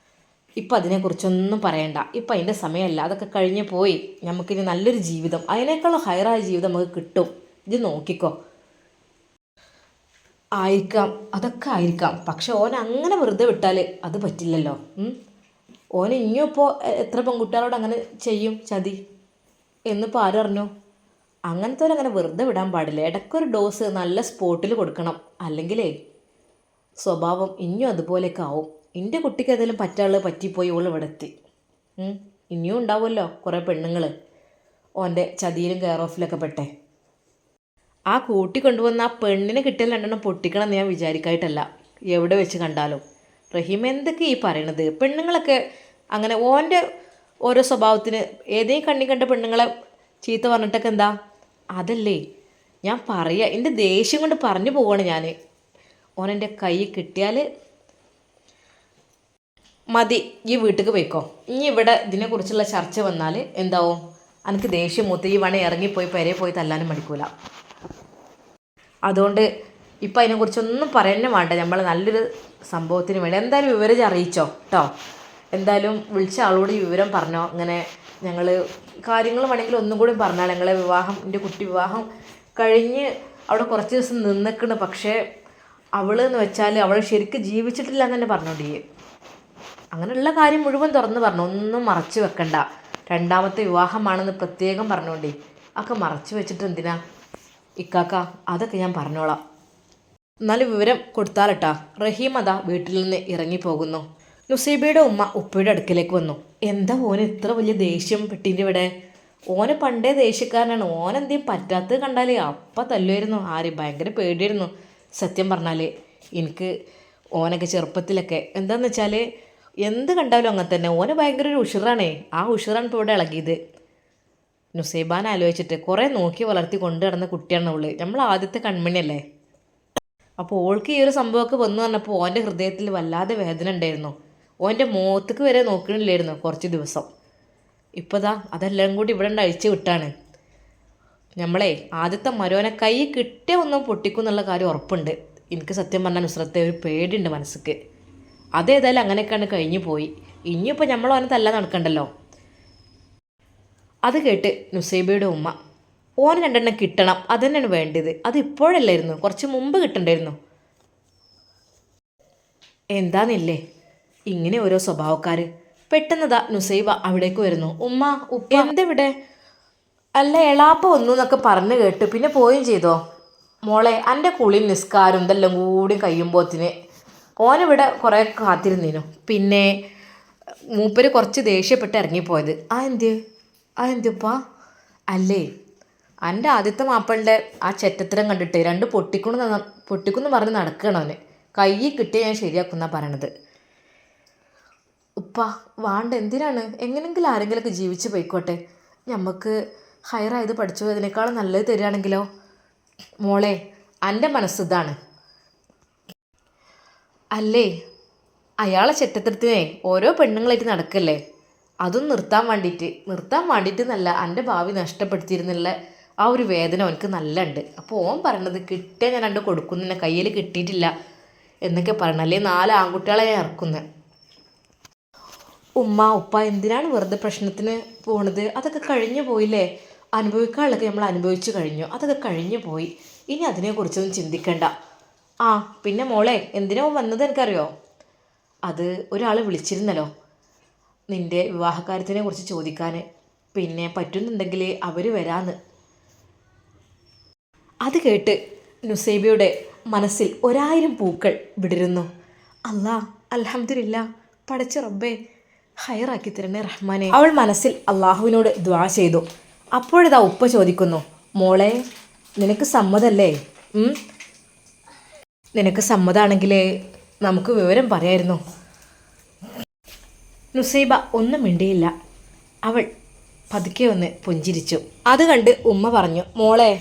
S1: ഇപ്പം അതിനെക്കുറിച്ചൊന്നും പറയണ്ട, ഇപ്പം അതിൻ്റെ സമയമല്ല, അതൊക്കെ കഴിഞ്ഞ് പോയി. നമുക്കിനി നല്ലൊരു ജീവിതം, അതിനേക്കാളും ഹയറായ ജീവിതം നമുക്ക് കിട്ടും. ഇത് നോക്കിക്കോ. ആയിരിക്കാം, അതൊക്കെ ആയിരിക്കാം. പക്ഷെ ഓൻ അങ്ങനെ വെറുതെ വിട്ടാൽ അത് പറ്റില്ലല്ലോ. ഓൻ ഇനിയും ഇപ്പോൾ എത്ര പെൺകുട്ടികളോട് അങ്ങനെ ചെയ്യും ചതി എന്നിപ്പോൾ ആരറിഞ്ഞു? അങ്ങനത്തെ അങ്ങനെ വെറുതെ വിടാൻ പാടില്ല. ഇടയ്ക്കൊരു ഡോസ് നല്ല സ്പോട്ടിൽ കൊടുക്കണം, അല്ലെങ്കിലേ സ്വഭാവം ഇനിയും അതുപോലെയൊക്കെ ആവും. എൻ്റെ കുട്ടിക്ക് ഏതെങ്കിലും പറ്റാനുള്ളത് പറ്റിപ്പോയി ഓൾ ഇവിടെ എത്തി. ഇനിയും ഉണ്ടാവുമല്ലോ കുറേ പെണ്ണുങ്ങൾ ഓൻ്റെ ചതിയിലും കെയർ ഓഫിലൊക്കെ പെട്ടേ. ആ കൂട്ടിക്കൊണ്ടുവന്ന ആ പെണ്ണിനെ കിട്ടിയാൽ രണ്ടെണ്ണം പൊട്ടിക്കണം എന്ന് ഞാൻ വിചാരിക്കായിട്ടല്ല, എവിടെ വെച്ച് കണ്ടാലും. റഹീം എന്തൊക്കെ ഈ പറയണത്? പെണ്ണുങ്ങളൊക്കെ അങ്ങനെ ഓൻ്റെ ഓരോ സ്വഭാവത്തിന് ഏതെങ്കിലും കണ്ണി കണ്ട പെണ്ണുങ്ങളെ ചീത്ത പറഞ്ഞിട്ടൊക്കെ എന്താ? അതല്ലേ ഞാൻ പറയുക, എൻ്റെ ദേഷ്യം കൊണ്ട് പറഞ്ഞു പോവാണ് ഞാൻ. ഓനെൻ്റെ കൈ കിട്ടിയാൽ മതി, ഈ വീട്ടിലേക്ക് പോയിക്കോ. ഇനി ഇവിടെ ഇതിനെക്കുറിച്ചുള്ള ചർച്ച വന്നാൽ എന്താവും? എനിക്ക് ദേഷ്യം മൂത്ത് ഈ വണ ഇറങ്ങിപ്പോയി പെരയെ പോയി തല്ലാനും മടിക്കൂല. അതുകൊണ്ട് ഇപ്പം അതിനെക്കുറിച്ചൊന്നും പറയുന്നേ വേണ്ട. നമ്മൾ നല്ലൊരു സംഭവത്തിന് വേണ്ടി എന്തായാലും വിവരം അറിയിച്ചോ കേട്ടോ. എന്തായാലും വിളിച്ച ആളോട് വിവരം പറഞ്ഞോ. അങ്ങനെ ഞങ്ങൾ കാര്യങ്ങൾ വേണമെങ്കിൽ ഒന്നും കൂടി പറഞ്ഞാൽ ഞങ്ങളെ വിവാഹം, എൻ്റെ കുട്ടി വിവാഹം കഴിഞ്ഞ് അവിടെ കുറച്ച് ദിവസം നിന്നിക്കണം. പക്ഷേ അവളെന്ന് വെച്ചാൽ അവൾ ശരിക്കും ജീവിച്ചിട്ടില്ല എന്ന് തന്നെ പറഞ്ഞോണ്ടേ. അങ്ങനെയുള്ള കാര്യം മുഴുവൻ തുറന്ന് പറഞ്ഞു, ഒന്നും മറച്ചു വെക്കണ്ട. രണ്ടാമത്തെ വിവാഹമാണെന്ന് പ്രത്യേകം പറഞ്ഞോണ്ടേ. ഒക്കെ മറച്ചു വെച്ചിട്ട് എന്തിനാ ഇക്കാക്ക? അതൊക്കെ ഞാൻ പറഞ്ഞോളാം. എന്നാലും വിവരം കൊടുത്താലട്ടാ. റഹീം അതാ വീട്ടിൽ നിന്ന് ഇറങ്ങിപ്പോകുന്നു. നുസൈബയുടെ ഉമ്മ ഉപ്പയുടെ അടുക്കലേക്ക് വന്നു. എന്താ ഓന് ഇത്ര വലിയ ദേഷ്യം പെട്ടിൻ്റെ ഇവിടെ? ഓന് പണ്ടേ ദേഷ്യക്കാരനാണ്. ഓനെന്തേലും പറ്റാത്തത് കണ്ടാൽ അപ്പം തല്ലുമായിരുന്നു. ആരും ഭയങ്കര പേടിയായിരുന്നു സത്യം പറഞ്ഞാൽ. എനിക്ക് ഓനൊക്കെ ചെറുപ്പത്തിലൊക്കെ എന്താണെന്ന് വെച്ചാൽ എന്ത് കണ്ടാലും അങ്ങനെ തന്നെ. ഓന് ഭയങ്കര ഒരു ഉഷറാണേ. ആ ഉഷറാണ് ഇപ്പോൾ ഇവിടെ ഇളകിയത്. നുസൈബാൻ ആലോചിച്ചിട്ട് കുറേ നോക്കി വളർത്തി കൊണ്ടു നടന്ന കുട്ടിയാണ് അവള്. നമ്മൾ ആദ്യത്തെ കൺമണിയല്ലേ. അപ്പോൾ ഓൾക്ക് ഈ ഒരു സംഭവമൊക്കെ വന്നു പറഞ്ഞപ്പോൾ ഓൻ്റെ ഹൃദയത്തിൽ വല്ലാതെ വേദന ഉണ്ടായിരുന്നു. ഓൻ്റെ മുഖത്തേക്ക് വരെ നോക്കണില്ലായിരുന്നു കുറച്ച് ദിവസം. ഇപ്പോൾ ദാ അതെല്ലാം കൂടി ഇവിടെ ഉണ്ട് അഴിച്ചു വിട്ടാണ്. നമ്മളെ ആദ്യത്തെ മരോനെ കൈ കിട്ടിയ ഒന്നും പൊട്ടിക്കും എന്നുള്ള കാര്യം ഉറപ്പുണ്ട്. എനിക്ക് സത്യം പറഞ്ഞാൽ നുസ്രത്തെ ഒരു പേടിയുണ്ട് മനസ്സിക്ക്. അതേതായാലും അങ്ങനെയൊക്കെയാണ് കഴിഞ്ഞു പോയി. ഇനിയിപ്പോൾ നമ്മൾ അവനെ തല്ലാൻ നടക്കണ്ടല്ലോ. അത് കേട്ട് നുസൈബയുടെ ഉമ്മ, ഓന് രണ്ടെണ്ണം കിട്ടണം, അതുതന്നെയാണ് വേണ്ടത്. അത് ഇപ്പോഴല്ലായിരുന്നു, കുറച്ച് മുമ്പ് കിട്ടണ്ടായിരുന്നു. എന്താന്നില്ലേ ഇങ്ങനെ ഓരോ സ്വഭാവക്കാർ. പെട്ടെന്നതാ നുസൈബ അവിടേക്ക് വരുന്നു. ഉമ്മ, ഉപ്പ എന്തെവിടെ? അല്ല എളാപ്പ വന്നു എന്നൊക്കെ പറഞ്ഞു കേട്ട് പിന്നെ പോയും ചെയ്തോ? മോളെ എൻ്റെ കുളിയും നിസ്കാരം ഇതെല്ലാം കൂടി കഴിയുമ്പോത്തിന് ഓനിവിടെ കുറേ കാത്തിരുന്നീനു. പിന്നെ മൂപ്പര് കുറച്ച് ദേഷ്യപ്പെട്ട് ഇറങ്ങിപ്പോയത്. എന്തിപ്പാ? അല്ലേ എൻ്റെ ആദ്യത്തെ മാപ്പിളുടെ ആ ചെറ്റത്തരം കണ്ടിട്ട് രണ്ട് പൊട്ടിക്കുന്ന് പറഞ്ഞ് നടക്കണം അവന്. കൈ കിട്ടിയ ഞാൻ ശരിയാക്കുന്ന പറയണത്. ഉപ്പ വാണ്ട, എന്തിനാണ്? എങ്ങനെങ്കിലും ആരെങ്കിലുമൊക്കെ ജീവിച്ച് പോയിക്കോട്ടെ. നമുക്ക് ഹയറായത് പഠിച്ചു പോയതിനേക്കാളും നല്ലത് തരികയാണെങ്കിലോ? മോളെ എൻ്റെ മനസ്സിതാണ്. അല്ലേ അയാളെ ചെറ്റത്തരത്തിനെ ഓരോ പെണ്ണുങ്ങളായിട്ട് നടക്കല്ലേ. അതും നിർത്താൻ വേണ്ടിയിട്ട് എന്നല്ല, എൻ്റെ ഭാവി നഷ്ടപ്പെടുത്തിയിരുന്നുള്ള ആ ഒരു വേദന അവനക്ക് നല്ല ഉണ്ട്. അപ്പോൾ ഓൻ പറയണത് കിട്ടിയാൽ ഞാൻ രണ്ട് കൊടുക്കുന്ന, കയ്യിൽ കിട്ടിയിട്ടില്ല എന്നൊക്കെ പറയണം. അല്ലെങ്കിൽ 4 ആൺകുട്ടികളെ ഞാൻ ഇറക്കുന്നത്. ഉമ്മ ഉപ്പ എന്തിനാണ് വെറുതെ പ്രശ്നത്തിന് പോണത്? അതൊക്കെ കഴിഞ്ഞു പോയില്ലേ. അനുഭവിക്കാനുള്ളതൊക്കെ നമ്മൾ അനുഭവിച്ചു കഴിഞ്ഞു. അതൊക്കെ കഴിഞ്ഞു പോയി. ഇനി അതിനെക്കുറിച്ചൊന്നും ചിന്തിക്കണ്ട. പിന്നെ മോളെ എന്തിനാ വന്നത് എനിക്കറിയോ? അത് ഒരാൾ വിളിച്ചിരുന്നല്ലോ നിൻ്റെ വിവാഹകാര്യത്തിനെ കുറിച്ച് ചോദിക്കാൻ. പിന്നെ പറ്റുന്നുണ്ടെങ്കിൽ അവർ വരാന്ന്. അത് കേട്ട് നുസൈബയുടെ മനസ്സിൽ 1000 പൂക്കൾ വിടരുന്നു. അൽഹംദുലില്ലാ, പടച്ച റബ്ബേ ഹൈറാക്കി തരണേ റഹ്മാനെ. അവൾ മനസ്സിൽ അള്ളാഹുവിനോട് ദുആ ചെയ്തു. അപ്പോഴിതാ ഉപ്പ ചോദിക്കുന്നു, മോളെ നിനക്ക് സമ്മതല്ലേ? നിനക്ക് സമ്മതാണെങ്കിൽ നമുക്ക് വിവരം പറയായിരുന്നു. നുസൈബ ഒന്നും മിണ്ടിയില്ല. അവൾ പതുക്കെ ഒന്ന് പുഞ്ചിരിച്ചു. അത് കണ്ട് ഉമ്മ പറഞ്ഞു, മോളെ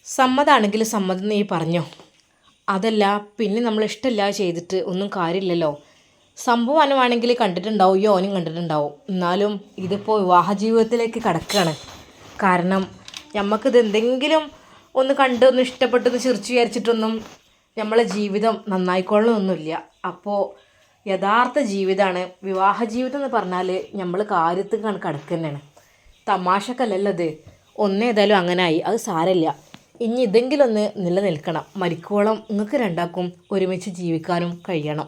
S1: സമ്മതാണെങ്കിൽ സമ്മതം നീ പറഞ്ഞോ. അതല്ല പിന്നെ നമ്മൾ ഇഷ്ടമില്ലാതെ ചെയ്തിട്ട് ഒന്നും കാര്യമില്ലല്ലോ. സംഭവം അനുവാണെങ്കിൽ കണ്ടിട്ടുണ്ടാവും, ഈ ഓനും കണ്ടിട്ടുണ്ടാവും. എന്നാലും ഇതിപ്പോൾ വിവാഹ ജീവിതത്തിലേക്ക് കടക്കുകയാണ്. കാരണം നമുക്കിത് എന്തെങ്കിലും ഒന്ന് കണ്ട് ഒന്ന് ഇഷ്ടപ്പെട്ടൊന്ന് ചിരിച്ചു വിചാരിച്ചിട്ടൊന്നും നമ്മളെ ജീവിതം നന്നായിക്കൊള്ളണമെന്നൊന്നുമില്ല. അപ്പോൾ യഥാർത്ഥ ജീവിതമാണ് വിവാഹ ജീവിതം എന്ന് പറഞ്ഞാൽ നമ്മൾ കാര്യത്തിൽ കടക്കുക തന്നെയാണ്. തമാശക്കല്ലല്ലത്. ഒന്നേതായാലും അങ്ങനെ ആയി, അത് സാരമില്ല. ഇനി ഇതെങ്കിലും ഒന്ന് നിലനിൽക്കണം. മരിക്കോളം നിങ്ങൾക്ക് രണ്ടാക്കും ഒരുമിച്ച് ജീവിക്കാനും കഴിയണം.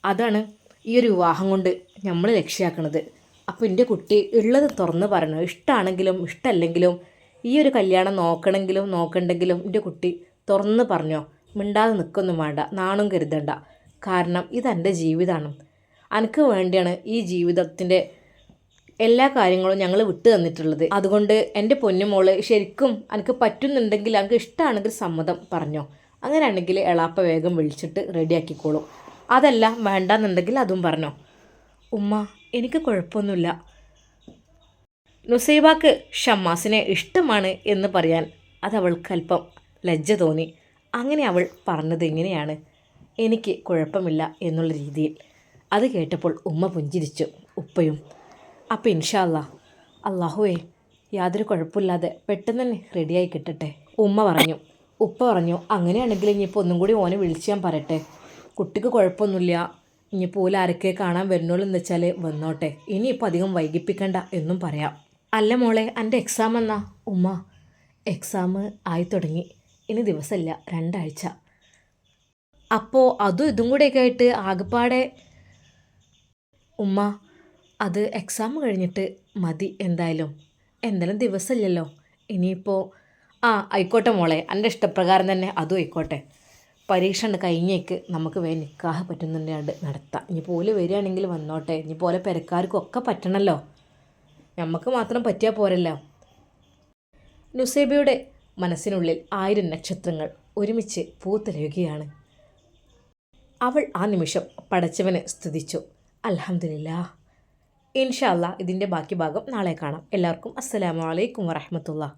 S1: അതാണ് ഈ ഒരു വിവാഹം കൊണ്ട് നമ്മൾ ലക്ഷ്യമാക്കുന്നത്. അപ്പോൾ എൻ്റെ കുട്ടി ഉള്ളത് തുറന്ന് പറയണം. ഇഷ്ടമാണെങ്കിലും ഇഷ്ടമല്ലെങ്കിലും ഈ ഒരു കല്യാണം നോക്കണമെങ്കിലും നോക്കണ്ടെങ്കിലും എൻ്റെ കുട്ടി തുറന്ന് പറഞ്ഞോ. മിണ്ടാതെ നിൽക്കൊന്നും വേണ്ട, നാണും കരുതണ്ട. കാരണം ഇതെൻ്റെ ജീവിതമാണ്. എനിക്ക് വേണ്ടിയാണ് ഈ ജീവിതത്തിൻ്റെ എല്ലാ കാര്യങ്ങളും ഞങ്ങൾ വിട്ടു തന്നിട്ടുള്ളത്. അതുകൊണ്ട് എൻ്റെ പൊന്നുമോള് ശരിക്കും എനിക്ക് പറ്റുന്നുണ്ടെങ്കിൽ, എനിക്ക് ഇഷ്ടമാണെങ്കിൽ സമ്മതം പറഞ്ഞോ. അങ്ങനെയാണെങ്കിൽ എളാപ്പ വേഗം വിളിച്ചിട്ട് റെഡിയാക്കിക്കോളും. അതല്ല വേണ്ടാന്നുണ്ടെങ്കിൽ അതും പറഞ്ഞോ. ഉമ്മ എനിക്ക് കുഴപ്പമൊന്നുമില്ല. നുസൈബാക്ക് ഷമ്മാസിനെ ഇഷ്ടമാണ് എന്ന് പറയാൻ അതവൾക്ക് അല്പം ലജ്ജ തോന്നി. അങ്ങനെ അവൾ പറഞ്ഞത് ഇങ്ങനെയാണ്, എനിക്ക് കുഴപ്പമില്ല എന്നുള്ള രീതിയിൽ. അത് കേട്ടപ്പോൾ ഉമ്മ പുഞ്ചിരിച്ചു, ഉപ്പയും. അപ്പോൾ ഇൻഷാ അല്ലാഹ്, അള്ളാഹുവേ യാതൊരു കുഴപ്പമില്ലാതെ പെട്ടെന്ന് തന്നെ റെഡിയായി കിട്ടട്ടെ ഉമ്മ പറഞ്ഞു. ഉപ്പ പറഞ്ഞു, അങ്ങനെയാണെങ്കിൽ ഇനിയിപ്പോൾ ഒന്നും കൂടി ഓനെ വിളിച്ച് ഞാൻ പറയട്ടെ. കുട്ടിക്ക് കുഴപ്പമൊന്നുമില്ല, ഇനിയിപ്പോൾ ഓല ആരൊക്കെ കാണാൻ വരുന്നുള്ളൂ എന്ന് വെച്ചാൽ വന്നോട്ടെ, ഇനിയിപ്പോൾ അധികം വൈകിപ്പിക്കണ്ട എന്നും പറയാം. അല്ല മോളെ, എൻ്റെ എക്സാം എന്നാ? ഉമ്മ എക്സാം ആയി തുടങ്ങി, ഇനി ദിവസമില്ല, 2 ആഴ്ച. അപ്പോൾ അതും ഇതും കൂടെയൊക്കെ ആയിട്ട് ആകെപ്പാടെ. ഉമ്മ അത് എക്സാം കഴിഞ്ഞിട്ട് മതി, എന്തായാലും ദിവസമില്ലല്ലോ ഇനിയിപ്പോൾ. ആയിക്കോട്ടെ മോളെ, എൻ്റെ ഇഷ്ടപ്രകാരം തന്നെ അതും ആയിക്കോട്ടെ. പരീക്ഷ ഉണ്ട് കഴിഞ്ഞേക്ക് നമുക്ക് വേഗം നിക്കാഹ് പറ്റുന്നുണ്ട് നടത്താം. ഇനി പോലെ വരികയാണെങ്കിൽ വന്നോട്ടെ. ഇനി പോലെ പെരക്കാർക്കൊക്കെ പറ്റണമല്ലോ, നമുക്ക് മാത്രം പറ്റിയാൽ പോരല്ലോ. നുസൈബയുടെ മനസ്സിനുള്ളിൽ 1000 നക്ഷത്രങ്ങൾ ഒരുമിച്ച് പൂത്തുലയുകയാണ്. അവൾ ആ നിമിഷം പടച്ചവനെ സ്തുതിച്ചു. അൽഹംദുലില്ലാഹ്. ഇൻഷാ അല്ലാഹ് ഇതിൻ്റെ ബാക്കി ഭാഗം നാളെ കാണാം. എല്ലാവർക്കും അസ്സലാമു അലൈക്കും വറഹ്മത്തുള്ളാഹി.